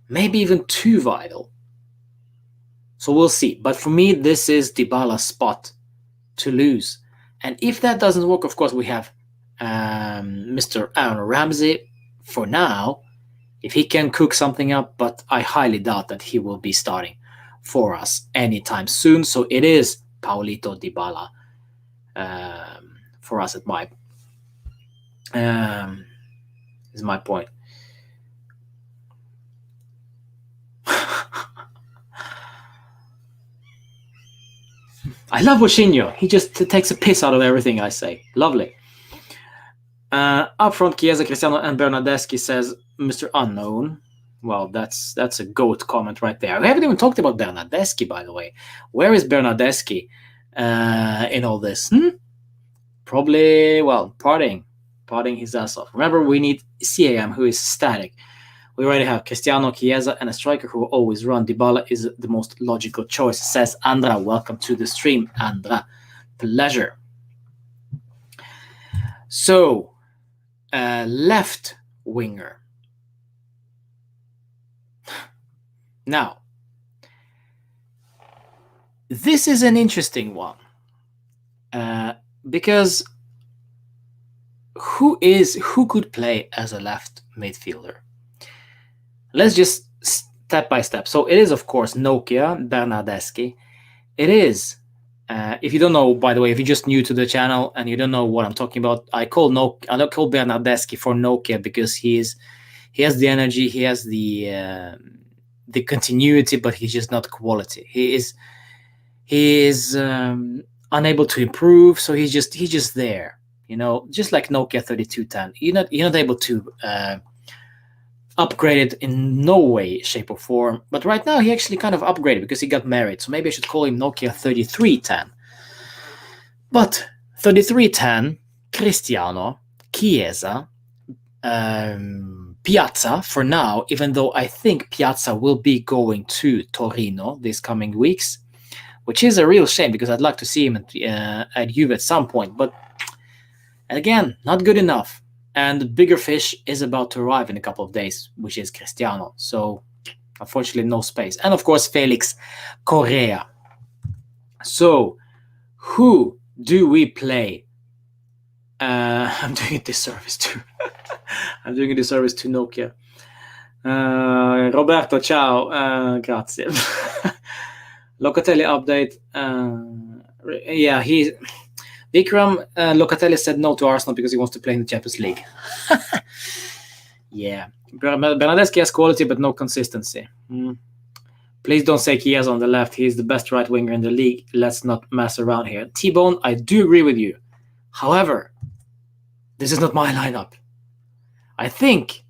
Maybe even too vital. So we'll see. But for me, this is Dybala's spot to lose. And if that doesn't work, of course, we have Mr. Aaron Ramsey for now, if he can cook something up, but I highly doubt that he will be starting for us anytime soon. So it is Paulito Dybala for us at my is my point. I love Woshinho. He just takes a piss out of everything I say. Lovely. Up front, Chiesa, Cristiano, and Bernardeschi, says Mr. Unknown. Well, that's a GOAT comment right there. We haven't even talked about Bernardeschi, by the way. Where is Bernardeschi in all this? Probably, well, partying his ass off. Remember, we need CAM, who is static. We already have Cristiano, Chiesa, and a striker who will always run. Dybala is the most logical choice, says Andra. Welcome to the stream, Andra. Pleasure. So, left winger. Now, this is an interesting one. Because who could play as a left midfielder? Let's just step by step. So it is, of course, Nokia Bernardeschi. It is, if you don't know, by the way, if you're just new to the channel and you don't know what I'm talking about, I call Bernardeschi for Nokia because he has the energy, he has the continuity, but he's just not quality. He is unable to improve, so he's just there, just like Nokia 3210. You're not able to upgrade it in no way, shape, or form. But right now he actually kind of upgraded because he got married, so maybe I should call him Nokia 3310. But 3310, Cristiano, Chiesa, Piazza for now, even though I think Piazza will be going to Torino this coming weeks, which is a real shame because I'd like to see him at Juve at some point. But again, not good enough. And the bigger fish is about to arrive in a couple of days, which is Cristiano. So, unfortunately, no space. And, of course, Felix Correa. So, who do we play? I'm doing a disservice to Nokia. Roberto, ciao. Grazie. Locatelli update. Vikram, Locatelli said no to Arsenal because he wants to play in the Champions League. Yeah. Bernardeschi has quality but no consistency. Please don't say Chiesa on the left. He's the best right winger in the league. Let's not mess around here. T-Bone, I do agree with you. However, this is not my lineup. I think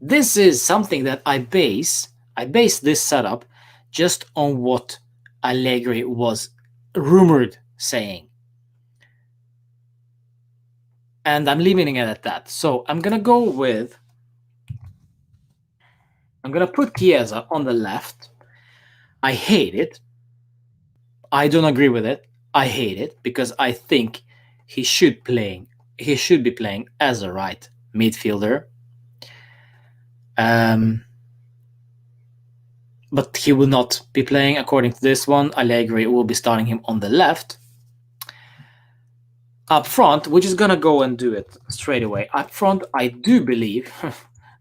this is something that I base this setup just on what Allegri was rumored saying. And I'm leaving it at that. So I'm going to put Chiesa on the left. I hate it. I don't agree with it. I hate it because I think he should be playing as a right midfielder. But he will not be playing according to this one. Allegri will be starting him on the left. Up front, we're just going to go and do it straight away. Up front, I do believe, that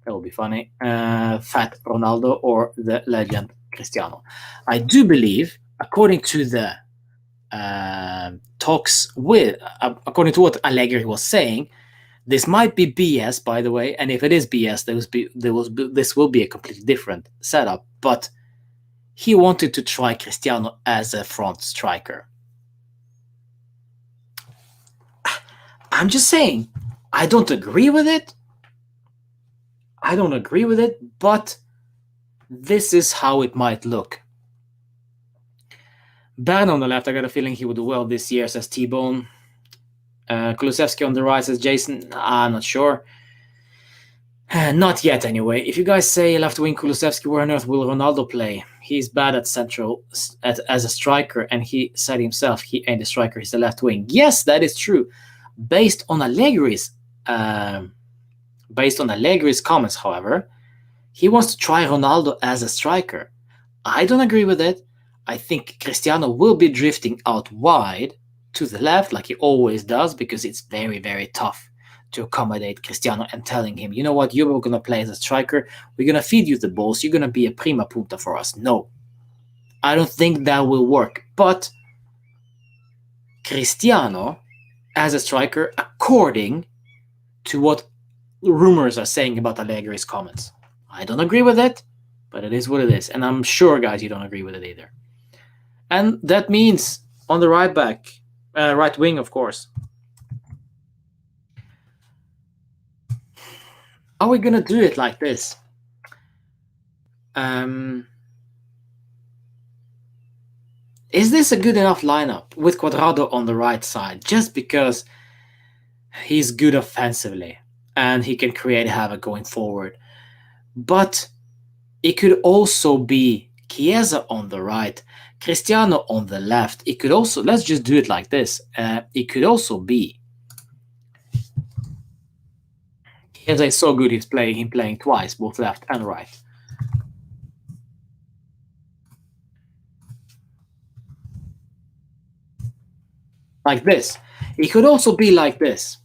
will be funny, Fat Ronaldo or the legend Cristiano. I do believe, according to the talks according to what Allegri was saying, this might be BS, by the way, and if it is BS, this will be a completely different setup, but he wanted to try Cristiano as a front striker. I'm just saying, I don't agree with it, but this is how it might look. Bern on the left, I got a feeling he will do well this year, says T-Bone. Kulusevski on the right, says Jason. I'm not sure. Not yet, anyway. If you guys say left wing Kulusevski, where on earth will Ronaldo play? He's bad at central as a striker, and he said himself he ain't a striker, he's a left wing. Yes, that is true. Based on Allegri's comments, however, he wants to try Ronaldo as a striker. I don't agree with it. I think Cristiano will be drifting out wide to the left like he always does, because it's very, very tough to accommodate Cristiano and telling him, you know what, you're going to play as a striker, we're going to feed you the balls, you're going to be a prima punta for us. No, I don't think that will work. But Cristiano as a striker, according to what rumors are saying about Allegri's comments, I don't agree with it, but it is what it is. And I'm sure, guys, you don't agree with it either. And that means on the right back, right wing, of course. Are we going to do it like this? Is this a good enough lineup with Cuadrado on the right side just because he's good offensively and he can create havoc going forward? But it could also be Chiesa on the right, Cristiano on the left. It could also, let's just do it like this. It could also be Chiesa is so good, he's playing twice, both left and right. Like this. It could also be like this.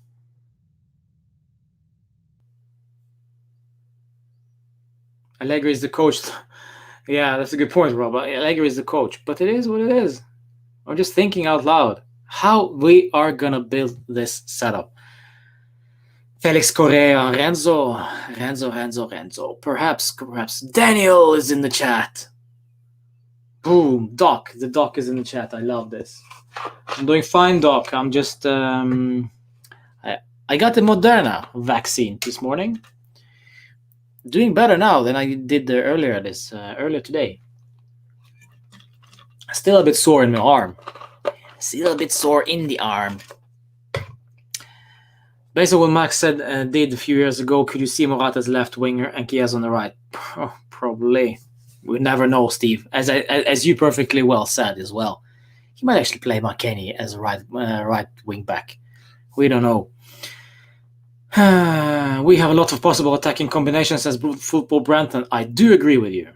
Allegri is the coach. Yeah, that's a good point, Rob. Allegri is the coach, but it is what it is. I'm just thinking out loud how we are gonna build this setup. Felix Correa, Renzo. Perhaps Daniel is in the chat. Boom, Doc. The Doc is in the chat. I love this. I'm doing fine, Doc. I'm just I got the Moderna vaccine this morning. Doing better now than I did earlier today. Still a bit sore in my arm. Still a bit sore in the arm. Based on what Max said did a few years ago, could you see Morata as left winger and Chiesa on the right? Oh, probably. We never know, Steve. As you perfectly well said as well. He might actually play McKennie as a right wing back. We don't know. We have a lot of possible attacking combinations as Football Branton. I do agree with you.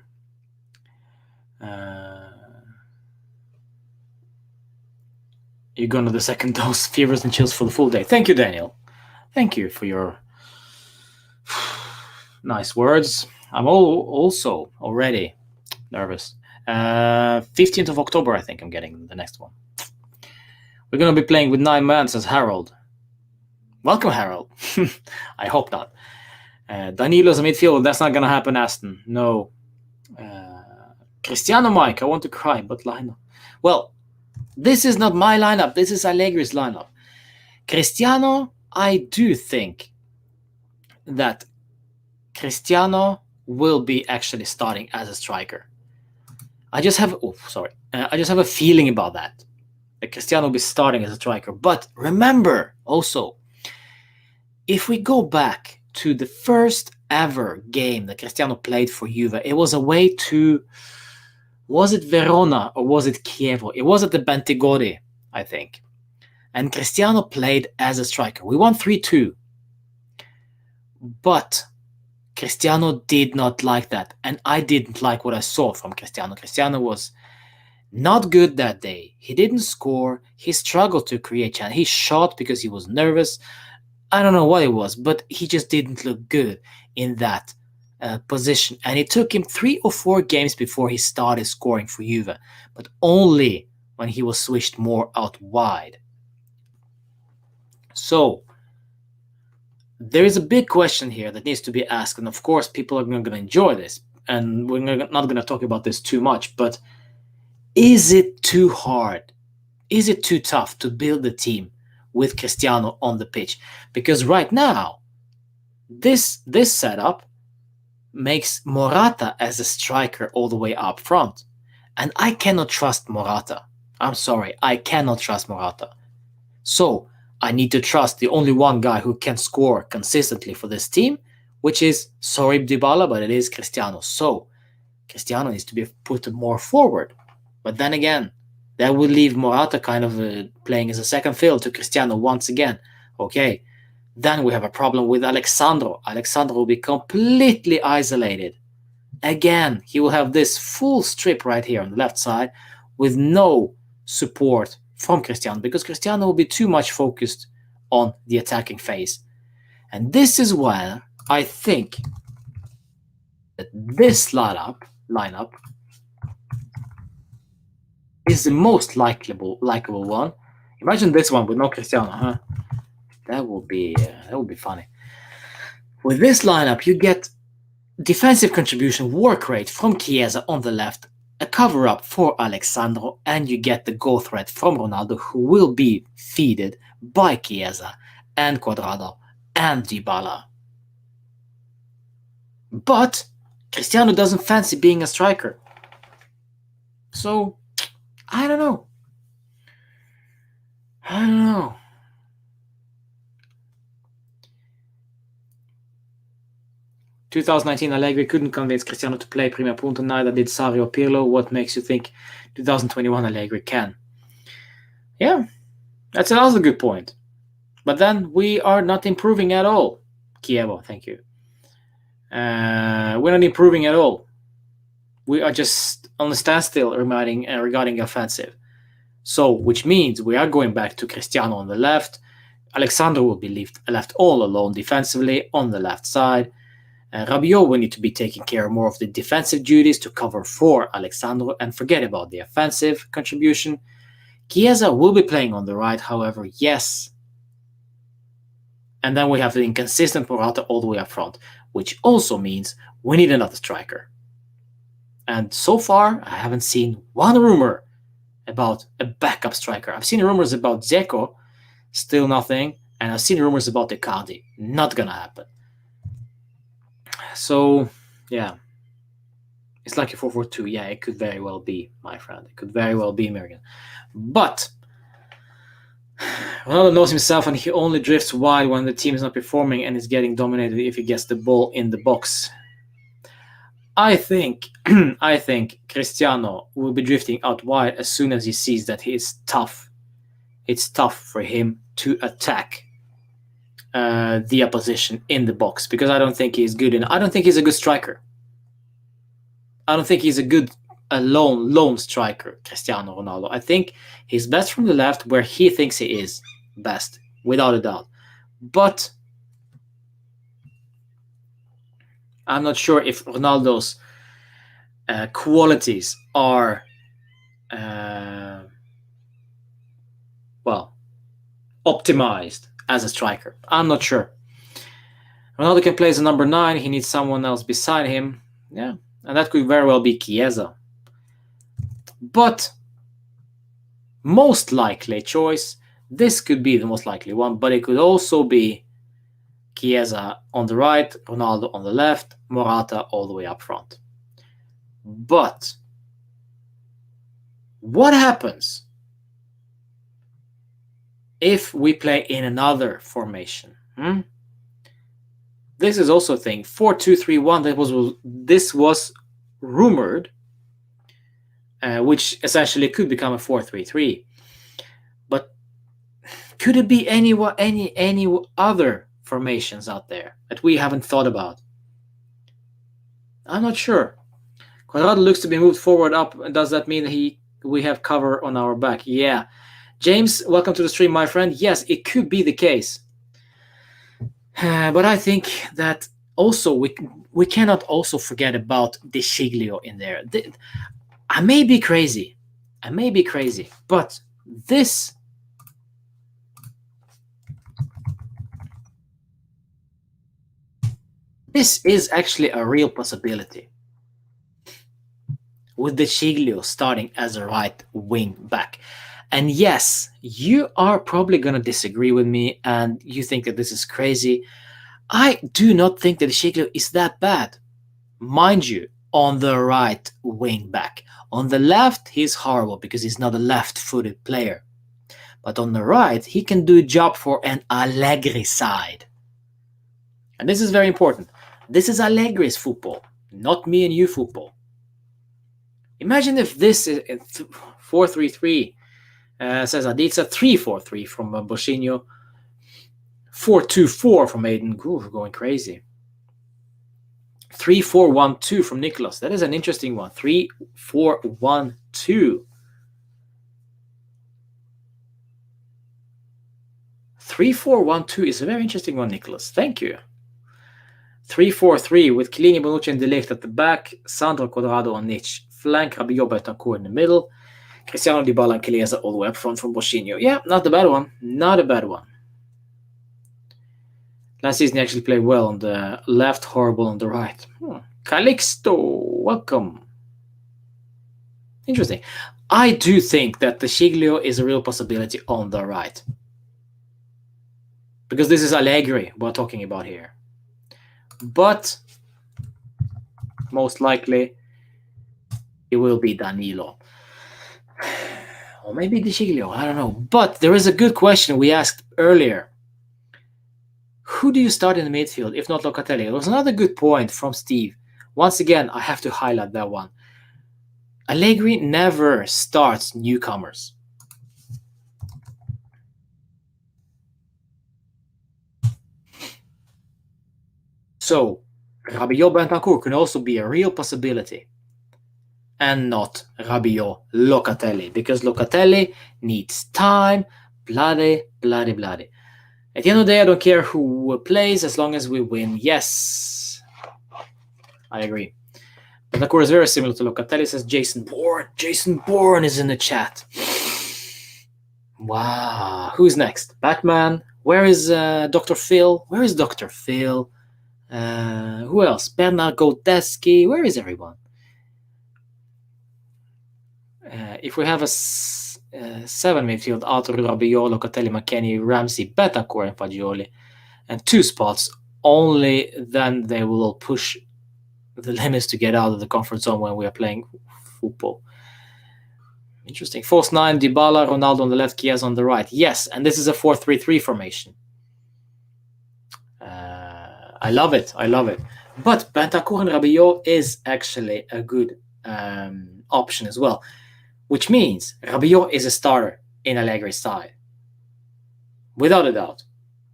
You're going to the second dose, fevers and chills for the full day. Thank you, Daniel. Thank you for your nice words. I'm also already nervous. 15th of October, I think I'm getting the next one. We're going to be playing with 9 men, says Harold. Welcome, Harold. I hope not. Danilo's a midfield. That's not going to happen, Aston. No. Cristiano, Mike. I want to cry, but lineup. Well, this is not my lineup. This is Allegri's lineup. Cristiano, I do think that Cristiano will be actually starting as a striker. I just have a feeling about that Cristiano will be starting as a striker. But remember also, if we go back to the first ever game that Cristiano played for Juve, it was away to, was it Verona or was it Chievo? It was at the Bentegodi, I think. And Cristiano played as a striker. We won 3-2. But Cristiano did not like that. And I didn't like what I saw from Cristiano. Cristiano was not good that day. He didn't score. He struggled to create chance. He shot because he was nervous. I don't know what it was, but he just didn't look good in that position. And it took him 3 or 4 games before he started scoring for Juve, but only when he was switched more out wide. So there is a big question here that needs to be asked. And of course, people are not going to enjoy this. And we're not going to talk about this too much, but is it too hard? Is it too tough to build a team with Cristiano on the pitch? Because right now, this setup makes Morata as a striker all the way up front. And I cannot trust Morata. I'm sorry, I cannot trust Morata. So I need to trust the only one guy who can score consistently for this team, which is, sorry Dybala, but it is Cristiano. So Cristiano needs to be put more forward. But then again, that would leave Morata kind of playing as a second fiddle to Cristiano once again. Okay, then we have a problem with Alexandro. Alexandro will be completely isolated Again, he will have this full strip right here on the left side with no support from Cristiano, because Cristiano will be too much focused on the attacking phase. And this is where I think that this lineup is the most likable one. Imagine this one with no Cristiano, huh? That would be funny. With this lineup, you get defensive contribution work rate from Chiesa on the left, a cover-up for Alexandro, and you get the goal threat from Ronaldo, who will be feeded by Chiesa and Cuadrado and Dybala. But Cristiano doesn't fancy being a striker. So, I don't know. 2019 Allegri couldn't convince Cristiano to play Prima Punta, neither did Sarri or Pirlo. What makes you think 2021 Allegri can? Yeah, that's another good point. But then we are not improving at all. Kievo, thank you. We're not improving at all. We are just on the standstill regarding offensive. So, which means we are going back to Cristiano on the left. Alexandro will be left all alone defensively on the left side. Rabiot will need to be taking care more of the defensive duties to cover for Alexandro and forget about the offensive contribution. Chiesa will be playing on the right, however, yes. And then we have the inconsistent Morata all the way up front, which also means we need another striker. And so far, I haven't seen one rumor about a backup striker. I've seen rumors about Dzeko, still nothing, and I've seen rumors about Icardi. Not gonna happen. So, yeah. It's like a 4-4-2. Yeah, it could very well be, my friend. It could very well be, Mergen. But Ronaldo knows himself, and he only drifts wide when the team is not performing and is getting dominated if he gets the ball in the box. I think Cristiano will be drifting out wide as soon as he sees that he is tough. It's tough for him to attack the opposition in the box, because I don't think he's good enough. I don't think he's a good striker. I don't think he's a good lone striker, Cristiano Ronaldo. I think he's best from the left, where he thinks he is best, without a doubt. But I'm not sure if Ronaldo's qualities are optimized as a striker. I'm not sure. Ronaldo can play as a number 9. He needs someone else beside him. Yeah, and that could very well be Chiesa. But most likely choice, this could be the most likely one, but it could also be Chiesa on the right, Ronaldo on the left, Morata all the way up front. But what happens if we play in another formation? This is also a thing. 4-2-3-1. This was rumored, which essentially could become a 4-3-3. But could it be any other formations out there that we haven't thought about? I'm not sure. Cuadrado looks to be moved forward up. Does that mean we have cover on our back? Yeah. James, welcome to the stream, my friend. Yes, it could be the case. But I think that also we cannot also forget about De Sciglio in there. I may be crazy, but this is actually a real possibility, with De Sciglio starting as a right wing back. And yes, you are probably going to disagree with me, and you think that this is crazy. I do not think that De Sciglio is that bad. Mind you, on the right wing back. On the left, he's horrible because he's not a left-footed player. But on the right, he can do a job for an Allegri side. And this is very important. This is Allegri's football, not me and you football. Imagine if this is 4-3-3, says Aditya, 3-4-3 from Bochinho, 4-2-4 from Aiden. Ooh, going crazy. 3-4-1-2 from Nicholas. That is an interesting one. 3-4-1-2. 3-4-1-2 is a very interesting one, Nicholas. Thank you. 3-4-3 with Chiellini, Bonucci, and De Ligt at the back. Sandro, Quadrado, and Nich. Flank, Rabiot, Betancourt in the middle. Cristiano, Dybala, and Chiesa all the way up front from Bochinho. Yeah, not a bad one. Not a bad one. Last season he actually played well on the left, horrible on the right. Calixto, welcome. Interesting. I do think that the Sciglio is a real possibility on the right. Because this is Allegri we're talking about here. But most likely it will be Danilo. Or maybe De Sciglio, I don't know. But there is a good question we asked earlier. Who do you start in the midfield, if not Locatelli? It was another good point from Steve. Once again, I have to highlight that one. Allegri never starts newcomers. So, Rabiot Bentancur can also be a real possibility. And not Rabiot Locatelli. Because Locatelli needs time. Bloody. At the end of the day, I don't care who plays as long as we win. Yes. I agree. Bentancur is very similar to Locatelli, says Jason Bourne. Jason Bourne is in the chat. Wow. Who's next? Batman. Where is Dr. Phil? Where is Dr. Phil? Who else? Bernard Godeski. Where is everyone? If we have a 7 midfield, Arthur, Rabiot, Locatelli, McKennie, Ramsey, Bentancur, and Fagioli, and 2 spots, only then they will push the limits to get out of the comfort zone when we are playing football. Interesting. False 9, Dybala, Ronaldo on the left, Chiesa on the right. Yes, and this is a 4-3-3 formation. I love it. But Bentancur and Rabiot is actually a good option as well. Which means Rabiot is a starter in Allegri's side. Without a doubt.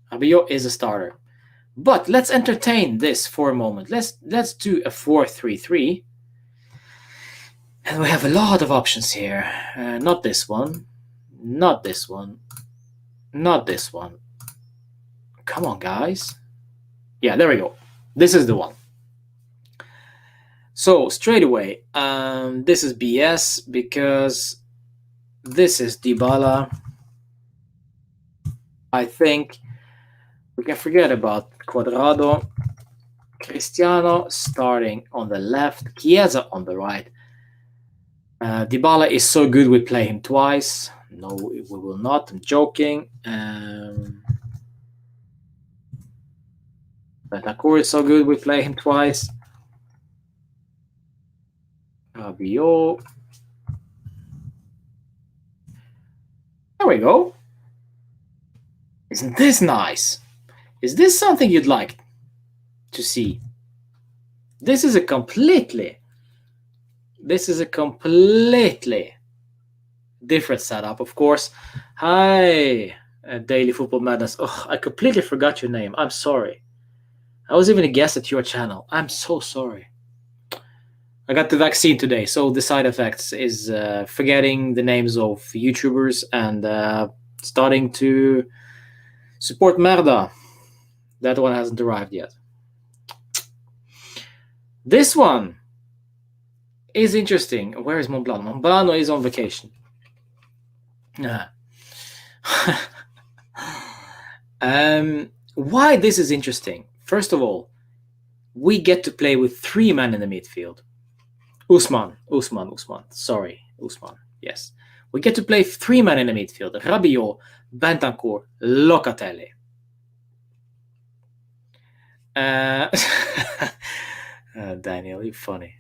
Rabiot is a starter. But let's entertain this for a moment. Let's do a 4-3-3. And we have a lot of options here. Not this one. Not this one. Not this one. Come on, guys. Yeah, there we go. This is the one. So, straight away, this is BS because this is Dybala. I think we can forget about Quadrado. Cristiano starting on the left, Chiesa on the right. Dybala is so good we play him twice. No, we will not. I'm joking. Bentancur is so good we play him twice. Rabiot. There we go. Isn't this nice? Is this something you'd like to see? This is a completely different setup, of course. Hi, Daily Football Madness. Oh, I completely forgot your name. I'm sorry. I was even a guest at your channel. I'm so sorry. I got the vaccine today, so the side effects is forgetting the names of YouTubers and starting to support Merda. That one hasn't arrived yet. This one is interesting. Where is Montblanc? Montblanc is on vacation. Why this is interesting? First of all, we get to play with 3 men in the midfield. Usman. Sorry, Usman. Yes. We get to play 3 men in the midfield. Rabiot, Bentancur, Locatelli. Daniel, you're funny.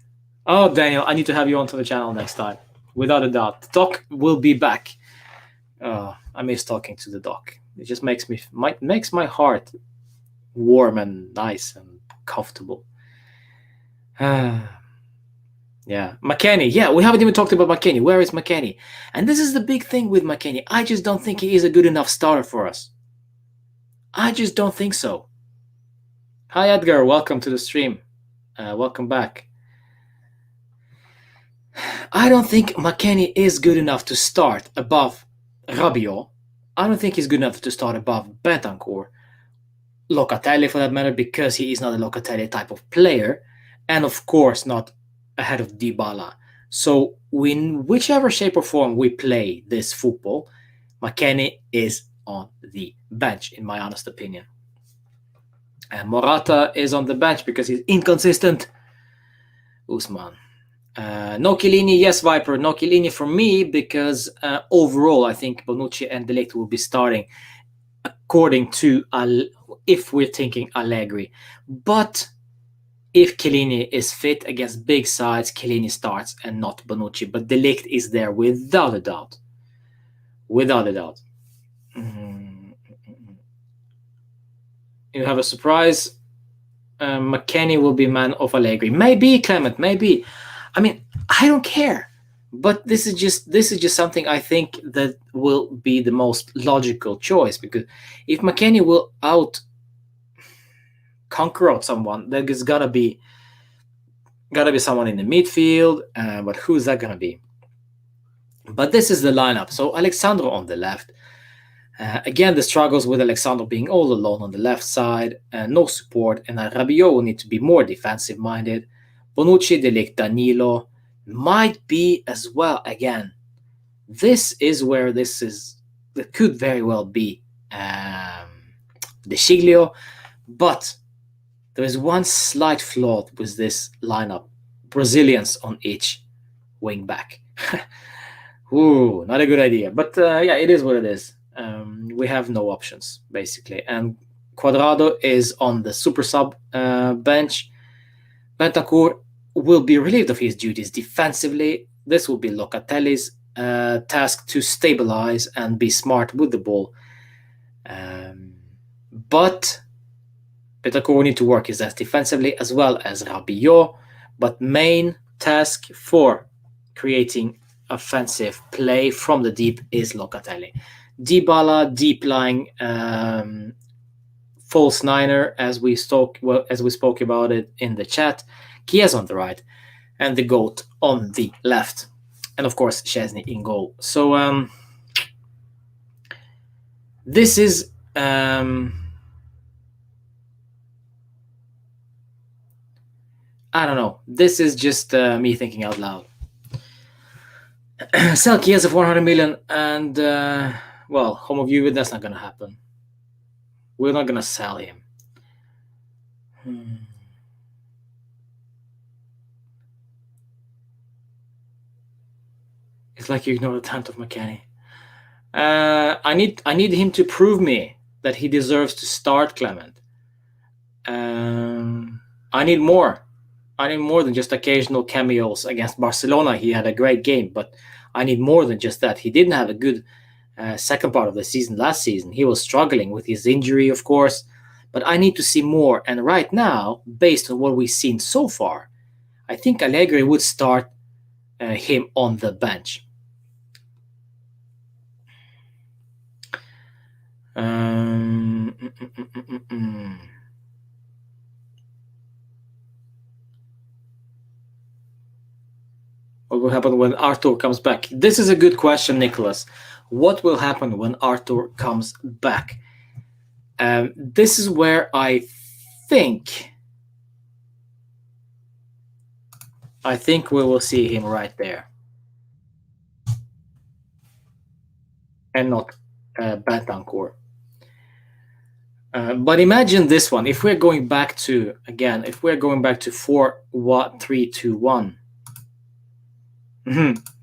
Oh, Daniel, I need to have you onto the channel next time. Without a doubt. The doc will be back. I miss talking to the doc. It just makes my heart warm and nice and comfortable. Yeah, McKennie. Yeah, we haven't even talked about McKennie. Where is McKennie? And this is the big thing with McKennie. I just don't think he is a good enough starter for us. I just don't think so. Hi, Edgar. Welcome to the stream. welcome back. I don't think McKennie is good enough to start above Rabiot. I don't think he's good enough to start above Bentancur. Locatelli for that matter, because he is not a Locatelli type of player, and of course not ahead of Dybala. So in whichever shape or form we play this football, McKennie is on the bench, in my honest opinion. And Morata is on the bench because he's inconsistent. Usman. No Chiellini, yes, Viper. No Chiellini for me because overall I think Bonucci and De Ligt will be starting according to if we're thinking Allegri. But if Chiellini is fit against big sides, Chiellini starts and not Bonucci. But De Ligt is there without a doubt. Without a doubt. You have a surprise. McKennie will be man of Allegri. Maybe, Clement, maybe. I mean, I don't care. But this is just something I think that will be the most logical choice, because if McKennie will conquer out someone, there's gotta be someone in the midfield. But who's that gonna be? But this is the lineup. So Alexandro on the left. Again, the struggles with Alexandro being all alone on the left side, no support, and Rabiot will need to be more defensive-minded. Bonucci, De Ligt, Danilo might be as well. Again, this is where it could very well be De Sciglio, but there is one slight flaw with this lineup: Brazilians on each wing back. Ooh, not a good idea. But yeah, it is what it is. We have no options, basically. And Cuadrado is on the super sub bench. Bentancur will be relieved of his duties defensively. This will be Locatelli's task to stabilize and be smart with the ball. But Bentancur will need to work his ass defensively as well as Rabiot. But main task for creating offensive play from the deep is Locatelli. Dybala, deep lying false niner, as we spoke about it in the chat. Chiesa on the right, and the GOAT on the left, and of course Szczesny in goal. So this is I don't know. This is just me thinking out loud. Sell Chiesa for 100 million, and well, home of Juve, that's not gonna happen. We're not gonna sell him. It's like you ignore the talent of McKennie. I need him to prove me that he deserves to start, Clement. I need more. I need more than just occasional cameos against Barcelona. He had a great game, but I need more than just that. He didn't have a good second part of the season last season. He was struggling with his injury, of course, but I need to see more. And right now, based on what we've seen so far, I think Allegri would start him on the bench. What will happen when Arthur comes back? This is a good question, Nicholas. What will happen when Arthur comes back? This is where I think we will see him right there. And not Bentancur. But imagine this one. If we're going back to 4-3-2-1.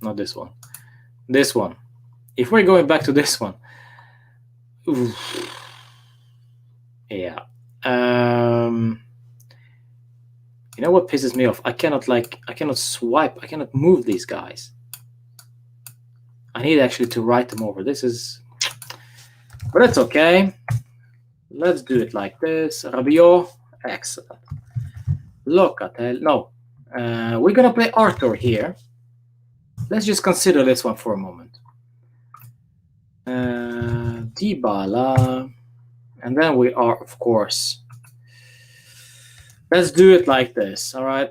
Not this one. This one. If we're going back to this one. Oof. Yeah. You know what pisses me off? I cannot swipe. I cannot move these guys. I need actually to write them over. But that's okay. Let's do it like this. Rabiot. Excellent. Locatelli. No. We're going to play Arthur here. Let's just consider this one for a moment. Dybala. And then we are, of course, Let's do it like this, all right?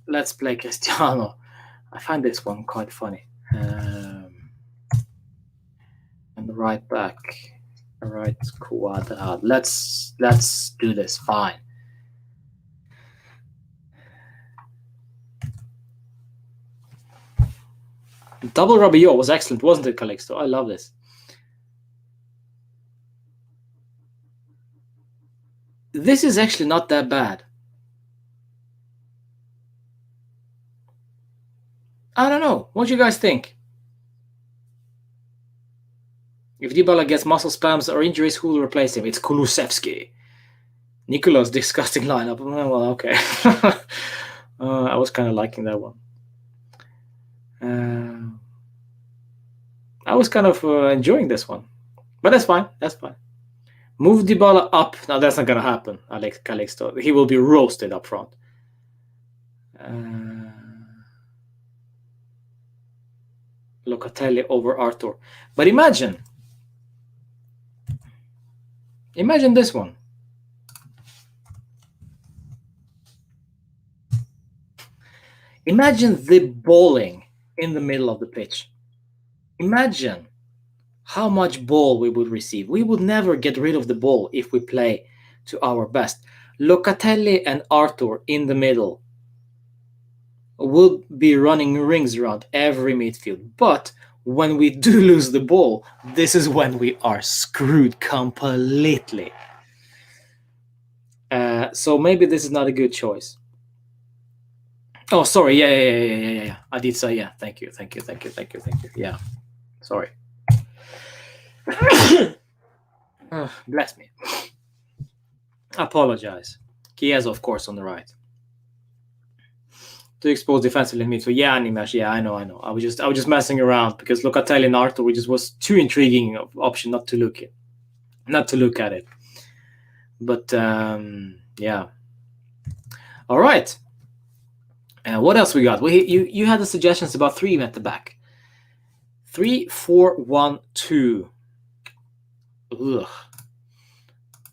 Let's play Cristiano. I find this one quite funny. And the right back, right quadrad. Let's do this. Fine. Double Rabiot was excellent, wasn't it, Calixto? I love this. This is actually not that bad. I don't know. What do you guys think? If Dybala gets muscle spasms or injuries, who will replace him? It's Kulusevski. Nicolo's disgusting lineup. Well, okay. I was kind of liking that one. I was kind of enjoying this one. But that's fine. That's fine. Move Dybala up. Now, that's not going to happen, Alex Calixto. He will be roasted up front. Locatelli over Arthur. But imagine this one. Imagine the bowling in the middle of the pitch. Imagine how much ball we would receive. We would never get rid of the ball if we play to our best. Locatelli and Arthur in the middle will be running rings around every midfield. But when we do lose the ball, this is when we are screwed completely. So maybe this is not a good choice. Oh, sorry. Yeah. I did say yeah. Thank you. Yeah. Sorry. Bless me. Apologize. Chiesa, of course, on the right. To expose defensively in midfield. Yeah, Animash. Yeah, I know. I was just messing around because Locatelli and Arthur, which was too intriguing option not to look at it. But yeah. All right. What else we got? You had the suggestions about 3 at the back. 3-4-1-2. Ugh.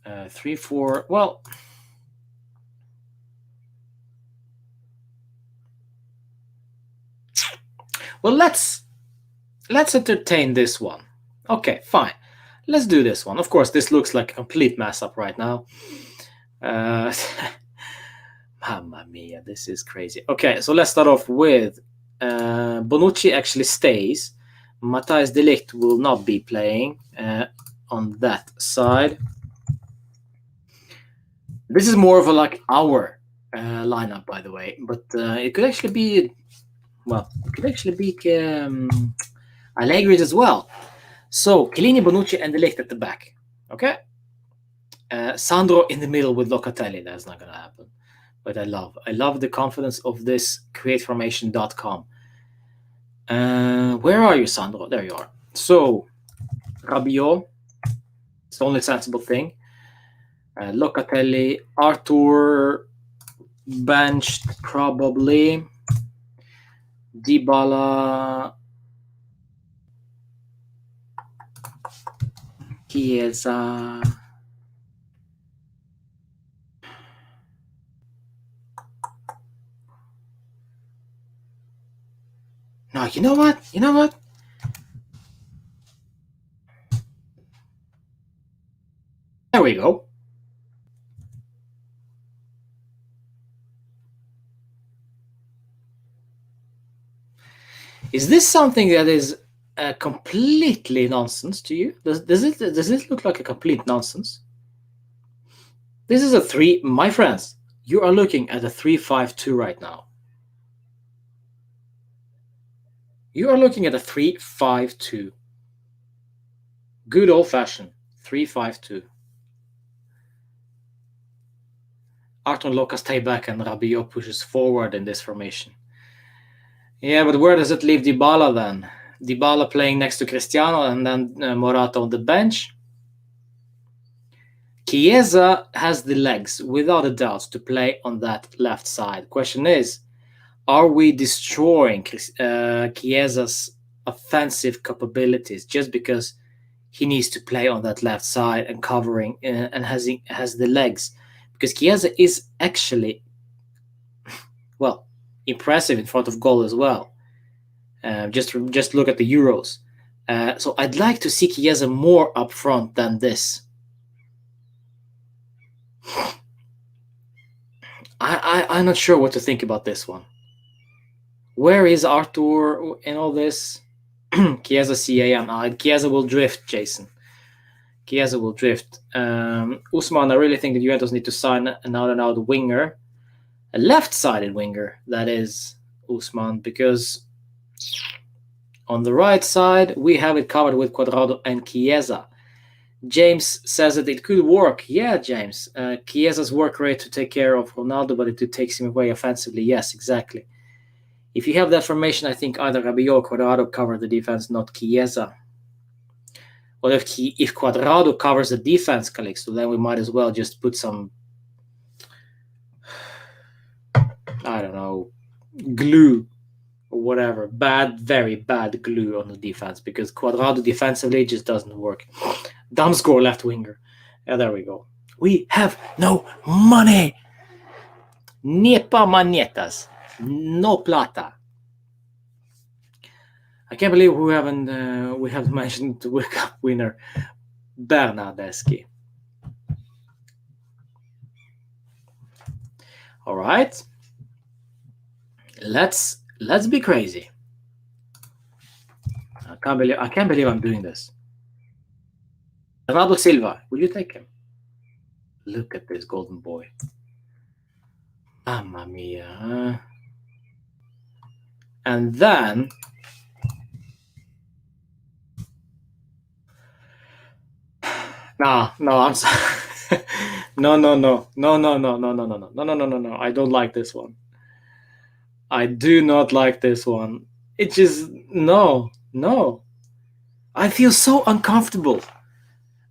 3-4. Well, let's entertain this one. Okay, fine. Let's do this one. Of course, this looks like a complete mess up right now. Mamma mia, this is crazy. Okay, so let's start off with Bonucci actually stays. Matthijs de Ligt will not be playing on that side. This is more of a our lineup, by the way, but it could actually be Allegri's as well. So Chiellini, Bonucci, and de Ligt at the back. Okay. Sandro in the middle with Locatelli. That's not gonna happen. But I love the confidence of this createformation.com. Where are you, Sandro? There you are. So Rabiot, it's the only sensible thing. Locatelli, Arthur benched probably. Dybala, Chiesa. No, you know what? There we go. Is this something that is completely nonsense to you? Does this look like a complete nonsense? This is a 3. My friends, you are looking at a 3-5-2 right now. You are looking at a 3-5-2. Good old-fashioned 3-5-2. Arthur and Lucas stay back and Rabiot pushes forward in this formation. Yeah, but where does it leave Dybala then? Dybala playing next to Cristiano and then Morata on the bench. Chiesa has the legs, without a doubt, to play on that left side. Question is, are we destroying Chiesa's offensive capabilities just because he needs to play on that left side and covering and has the legs? because Chiesa is actually, well, impressive in front of goal as well. Just look at the Euros. So I'd like to see Chiesa more up front than this. I'm not sure what to think about this one. Where is Arthur in all this? Chiesa CA and Chiesa will drift, Jason. Chiesa will drift. Usman, I really think that Juventus need to sign an out-and-out winger. A left-sided winger, that is, Usman, because on the right side, we have it covered with Cuadrado and Chiesa. James says that it could work. Yeah, James. Chiesa's work rate to take care of Ronaldo, but it takes him away offensively. Yes, exactly. If you have that formation, I think either Rabiot or Cuadrado cover the defense, not Chiesa. Well, if Cuadrado covers the defense, Calixto, then we might as well just put some, I don't know, glue or whatever, very bad glue on the defense, because Cuadrado defensively just doesn't work. Damsgaard left winger. Yeah, there we go. We have no money. Niepa manetas. No plata. I can't believe we haven't mentioned the World Cup winner Bernardeschi. All right. Let's be crazy. I can't believe I'm doing this. Bernardo Silva, will you take him? Look at this golden boy. Mamma mia. And then no, I'm sorry. No. I don't like this one. I do not like this one. It just no. I feel so uncomfortable.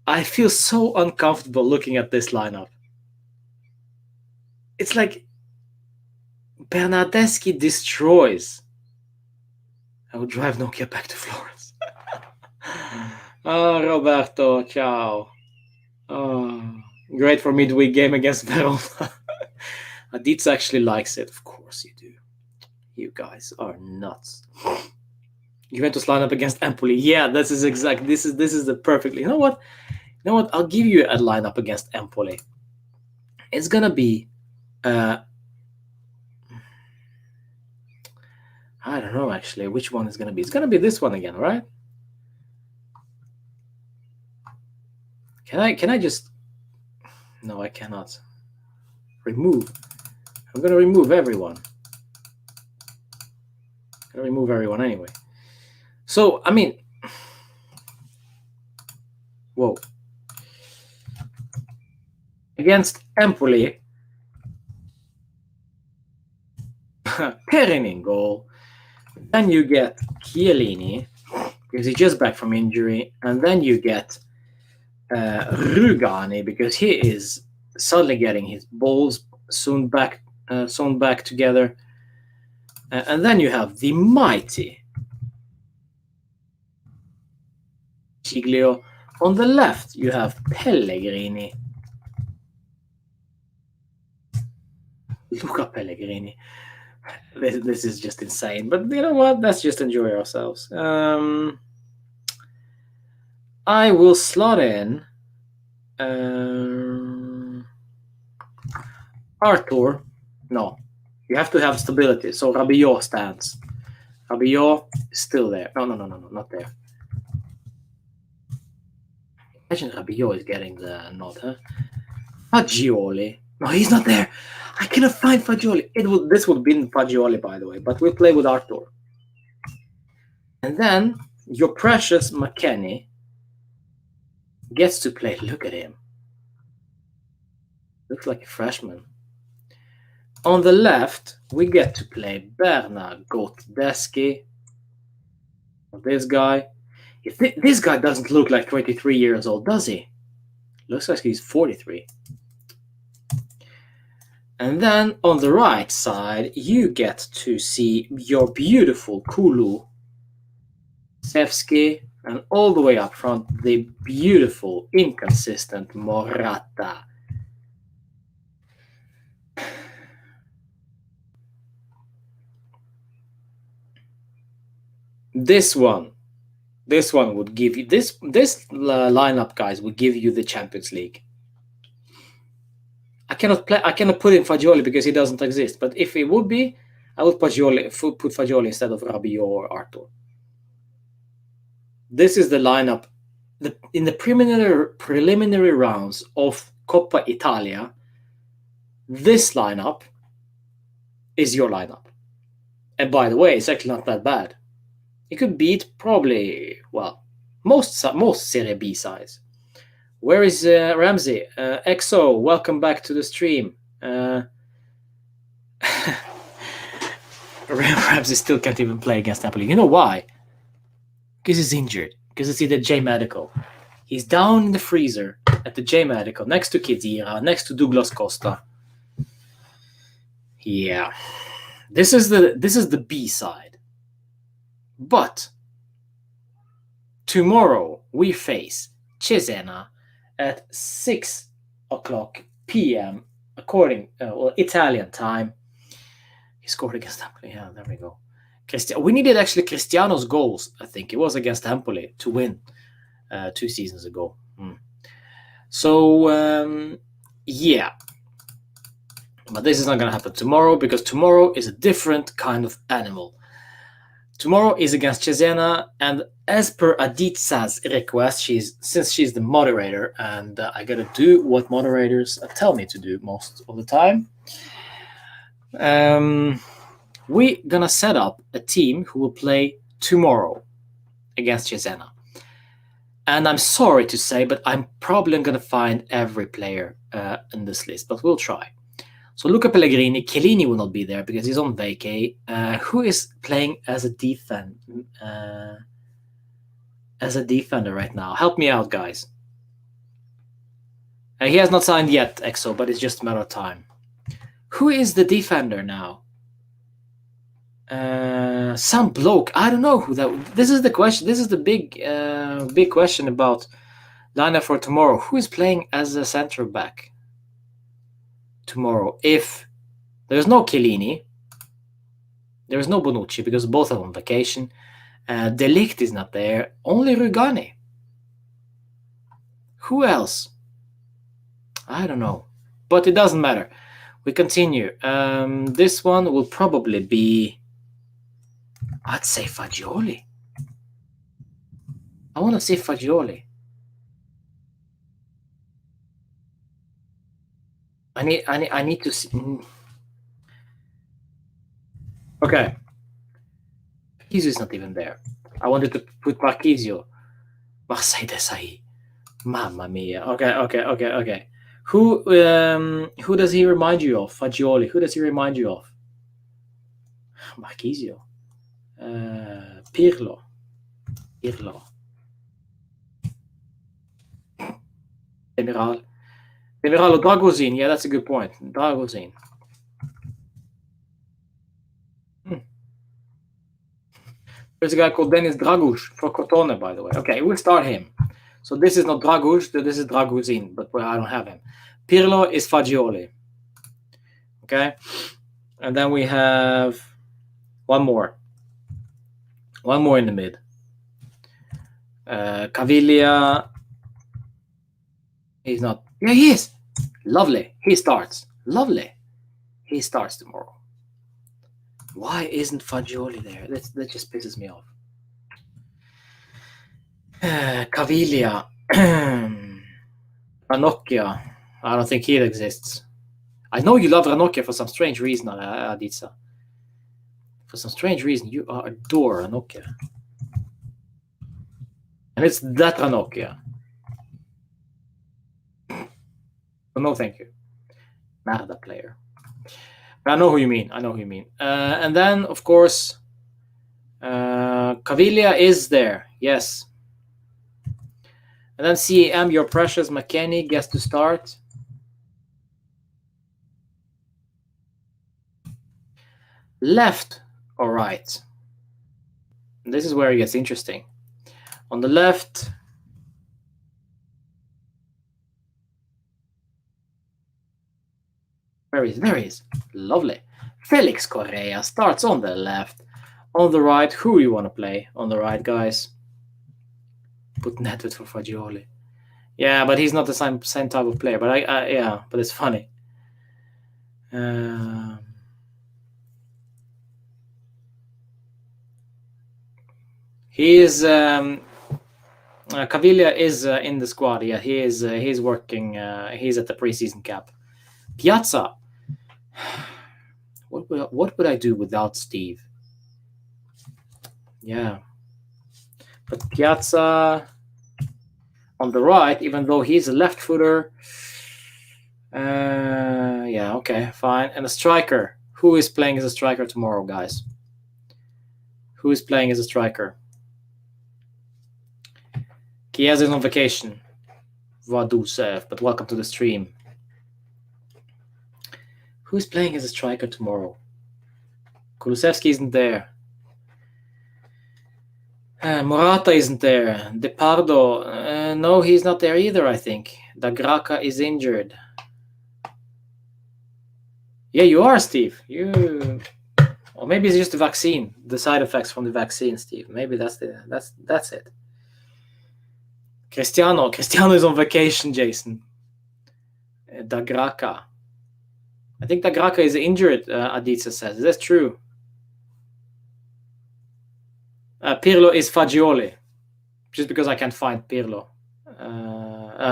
Looking at this lineup. It's like Bernardeschi destroys. I would drive Nokia back to Florence. Oh, Roberto, ciao. Oh, great for midweek game against Verona. Aditz actually likes it. Of course you do. You guys are nuts. Juventus lineup against Empoli. Yeah, this is the perfectly. You know what? I'll give you a lineup against Empoli. It's gonna be I don't know actually which one is gonna be. It's gonna be this one again, right? Can I just? No, I cannot. Remove. I'm gonna remove everyone. I'm gonna remove everyone anyway. So I mean, whoa. Against Empoli, Perin in goal. Then you get Chiellini, because he's just back from injury, and then you get Rugani, because he is suddenly getting his balls sewn back together, and then you have the mighty Giglio. On the left, you have Pellegrini. Luca Pellegrini. This is just insane. But you know what? Let's just enjoy ourselves. I will slot in Arthur. No, you have to have stability. So Rabiot stands. Rabiot is still there. No, not there. Imagine Rabiot is getting the nod, huh? Fagioli. No, he's not there. I cannot find Fagioli. This would be Fagioli, by the way, but we'll play with Arthur. And then your precious McKennie gets to play. Look at him. Looks like a freshman. On the left, we get to play Bernard Gotdeski. This guy. This guy doesn't look like 23 years old, does he? Looks like he's 43. And then on the right side, you get to see your beautiful Kulu, Sevski, and all the way up front, the beautiful, inconsistent Morata. This one would give you this lineup, guys, would give you the Champions League. I cannot put in Fagioli because he doesn't exist. But if it would be, I would put Fagioli instead of Rabiot or Arthur. This is the lineup. In the preliminary rounds of Coppa Italia, this lineup is your lineup. And by the way, it's actually not that bad. You could beat probably, well, most Serie B sides. Where is Ramsey? XO, welcome back to the stream. Ramsey still can't even play against Napoli. You know why? Because he's injured. Because it's either J Medical. He's down in the freezer at the J Medical, next to Khedira, next to Douglas Costa. Yeah. This is the B side. But tomorrow we face Cesena at 6 o'clock p.m. according Italian time. He scored against Empoli. Yeah, there we go. We needed actually Cristiano's goals. I think it was against Empoli to win 2 seasons ago. So yeah, but this is not going to happen tomorrow because tomorrow is a different kind of animal. Tomorrow is against Cesena, and as per Aditsa's request, since she's the moderator, and I gotta do what moderators tell me to do most of the time. We're gonna set up a team who will play tomorrow against Cesena. And I'm sorry to say, but I'm probably gonna find every player in this list, but we'll try. So Luca Pellegrini, Chiellini will not be there because he's on vacay. Who is playing as a defender right now? Help me out, guys. He has not signed yet, EXO, but it's just a matter of time. Who is the defender now? Some bloke. I don't know who that. This is the question. This is the big question about lineup for tomorrow. Who is playing as a center back tomorrow? If there's no Chiellini, there is no Bonucci because both are on vacation. De Ligt is not there. Only Rugani. Who else? I don't know. But it doesn't matter. We continue. This one will probably be, I'd say Fagioli. I want to say Fagioli. I need to see. Okay. Marquisio is not even there. I wanted to put Marquisio. Marseille Desailly. Mamma mia. Okay. Who does he remind you of? Fagioli. Who does he remind you of? Marquisio. Pirlo. Demiral or Dragozin. Yeah, that's a good point. Dragozin. There's a guy called Denis Draguš for Crotone, by the way. Okay, we'll start him. So this is not Draguš, this is Dragozin, but I don't have him. Pirlo is Fagioli. Okay? And then we have one more. One more in the mid. Caviglia. He's not. Yeah, he is. Lovely. He starts. Lovely. He starts tomorrow. Why isn't Fagioli there? That just pisses me off. Caviglia. Ranocchia. I don't think he exists. I know you love Ranocchia for some strange reason, Aditsa. For some strange reason, you adore Ranocchia. And it's that Ranocchia. No, thank you. Merda player. I know who you mean. And then, of course, Caviglia is there. Yes. And then CAM, your precious McKennie gets to start. Left or right? This is where it gets interesting. On the left, there he is. Lovely. Felix Correa starts on the left. On the right, who do you want to play on the right, guys? Put Nedved for Fagioli. Yeah, but he's not the same type of player. But yeah, but it's funny. He is Caviglia is in the squad. Yeah, he is. He's working. He's at the preseason camp. Piazza. What would I do without Steve? Yeah, but Piazza on the right, even though he's a left footer. Yeah, okay, fine. And a striker. Who is playing as a striker tomorrow, guys? Who is playing as a striker? Chiesa is on vacation. Vadusev, but welcome to the stream. Who's playing as a striker tomorrow? Kulusevski isn't there. Morata isn't there. De Pardo, no, he's not there either, I think. Da Graca is injured. Yeah, you are, Steve. Or maybe it's just the vaccine, the side effects from the vaccine, Steve. Maybe that's it. Cristiano is on vacation, Jason. Da Graca. I think Da Graca is injured, Aditya says. Is that true? Pirlo is Fagioli. Just because I can't find Pirlo.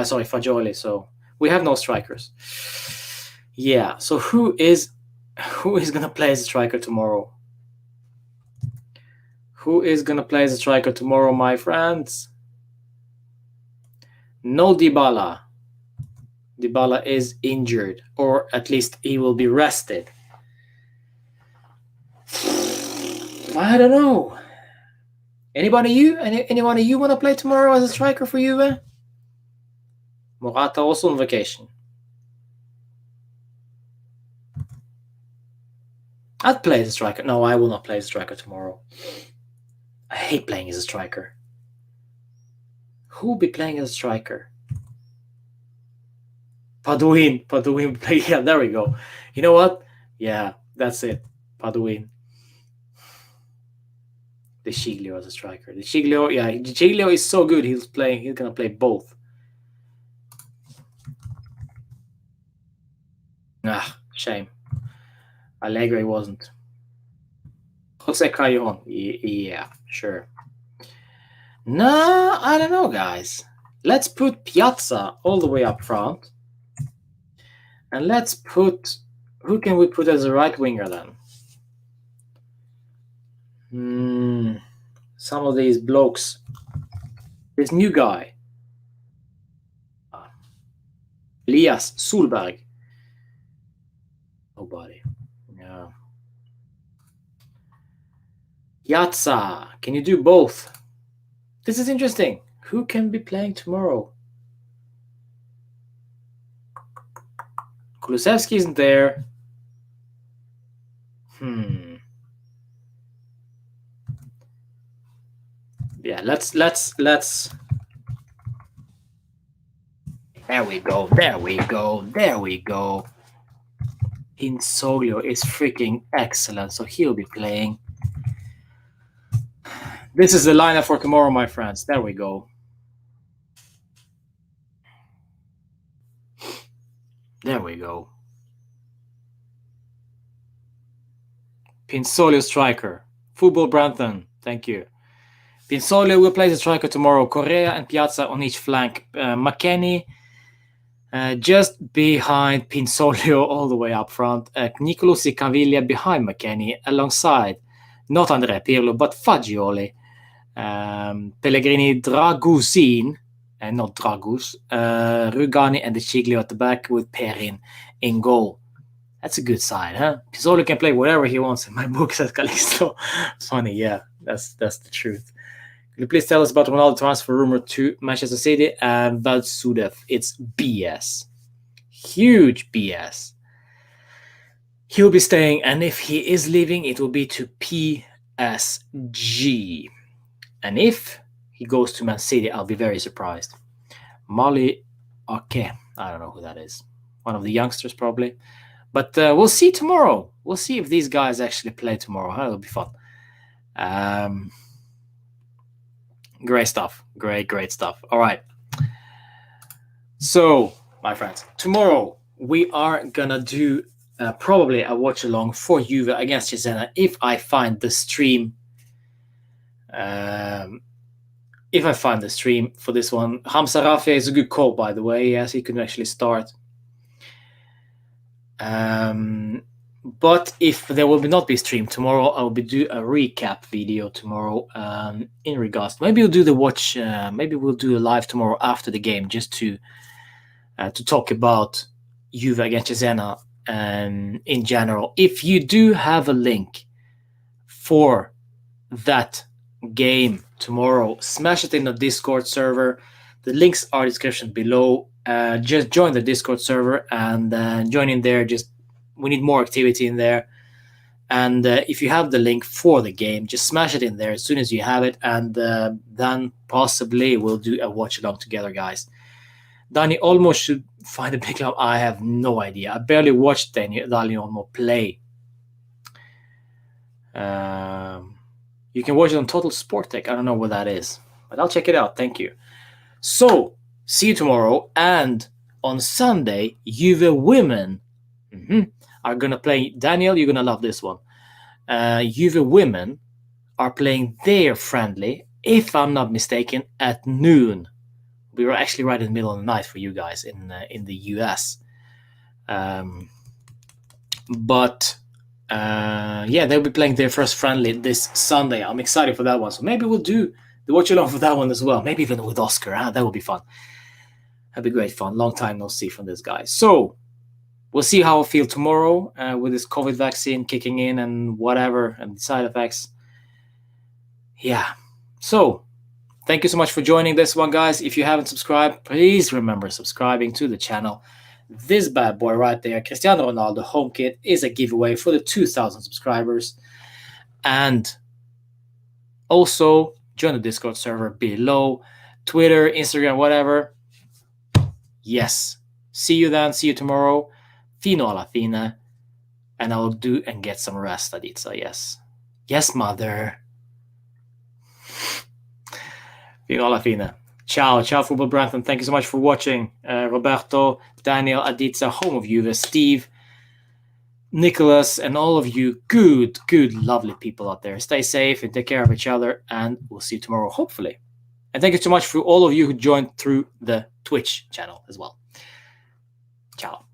Sorry, Fagioli. So we have no strikers. Yeah, so who is going to play as a striker tomorrow? Who is going to play as a striker tomorrow, my friends? No Dybala. Dybala is injured, or at least he will be rested. I don't know. Anyone of you want to play tomorrow as a striker for Juve? Morata also on vacation. I'd play as a striker. No, I will not play as a striker tomorrow. I hate playing as a striker. Who will be playing as a striker? Paduin play. Yeah, there we go. You know what? Yeah, that's it. Paduin. De Sciglio as a striker. De Sciglio is so good. He's gonna play both. Shame. Allegri wasn't. Jose Callejon. Yeah, sure. No, I don't know, guys. Let's put Piazza all the way up front. And let's put... Who can we put as a right winger then? Some of these blokes. This new guy. Elias Solberg. Nobody. Yeah. Piazza. Can you do both? This is interesting. Who can be playing tomorrow? Kulusevski isn't there. Yeah, let's. There we go. Pinsoglio is freaking excellent, so he'll be playing. This is the lineup for tomorrow, my friends. There we go. Pinsoglio striker. Football Branton. Thank you. Pinsoglio will play the striker tomorrow. Correa and Piazza on each flank. McKennie just behind Pinsoglio all the way up front. Nicolosi Caviglia behind McKennie alongside not Andrea Pirlo but Fagioli. Pellegrini Dragusin and not Dragus. Rugani and De Sciglio at the back with Perin in goal. That's a good side, huh? Pinsoglio can play whatever he wants in my book, says Callisto. Funny, yeah, that's the truth. Could you please tell us about Ronaldo transfer rumor to Manchester City and Valsudev? It's BS. Huge BS. He'll be staying, and if he is leaving, it will be to PSG. And if he goes to Man City, I'll be very surprised. Mali Ake. I don't know who that is. One of the youngsters, probably. But we'll see tomorrow. We'll see if these guys actually play tomorrow. It'll be fun. Great stuff. Great stuff. All right. So, my friends, tomorrow we are gonna do probably a watch along for Juve against Cesena if I find the stream. If I find the stream for this one, Hamza Rafia is a good call, by the way. Yes, he can actually start. But if there will not be stream tomorrow, I will do a recap video tomorrow in regards. Maybe we'll do the watch. Maybe we'll do a live tomorrow after the game, just to talk about Juve against Cesena in general. If you do have a link for that game tomorrow, smash it in the Discord server. The links are in the description below. Just join the Discord server and join in there. We need more activity in there. And if you have the link for the game, just smash it in there as soon as you have it, and then possibly we'll do a watch along together, guys. Dani Olmo should find a big club. I have no idea. I barely watched Dani Olmo play. You can watch it on Total Sport Tech. I don't know what that is, but I'll check it out. Thank you. So, see you tomorrow. And on Sunday, Juve women are going to play. Daniel, you're going to love this one. Juve women are playing their friendly, if I'm not mistaken, at noon. We were actually right in the middle of the night for you guys in the US. They'll be playing their first friendly this Sunday. I'm excited for that one. So maybe we'll do the watch along for that one as well. Maybe even with Oscar. That would be fun. That'd be great fun. Long time no see from this guy. So we'll see how I feel tomorrow with this COVID vaccine kicking in and whatever and the side effects. Yeah. So thank you so much for joining this one, guys. If you haven't subscribed, please remember subscribing to the channel. This bad boy right there, Cristiano Ronaldo home kit, is a giveaway for the 2,000 subscribers. And also join the Discord server below. Twitter, Instagram, whatever. Yes. See you then. See you tomorrow. Fino alla fine. And I will do and get some rest, Aditsa. Yes. Yes, mother. Fino alla fine. Ciao, Football Brantham. Thank you so much for watching. Roberto, Daniel, Aditsa, home of Juve, Steve, Nicholas, and all of you good, lovely people out there. Stay safe and take care of each other, and we'll see you tomorrow, hopefully. And thank you so much for all of you who joined through the Twitch channel as well. Ciao.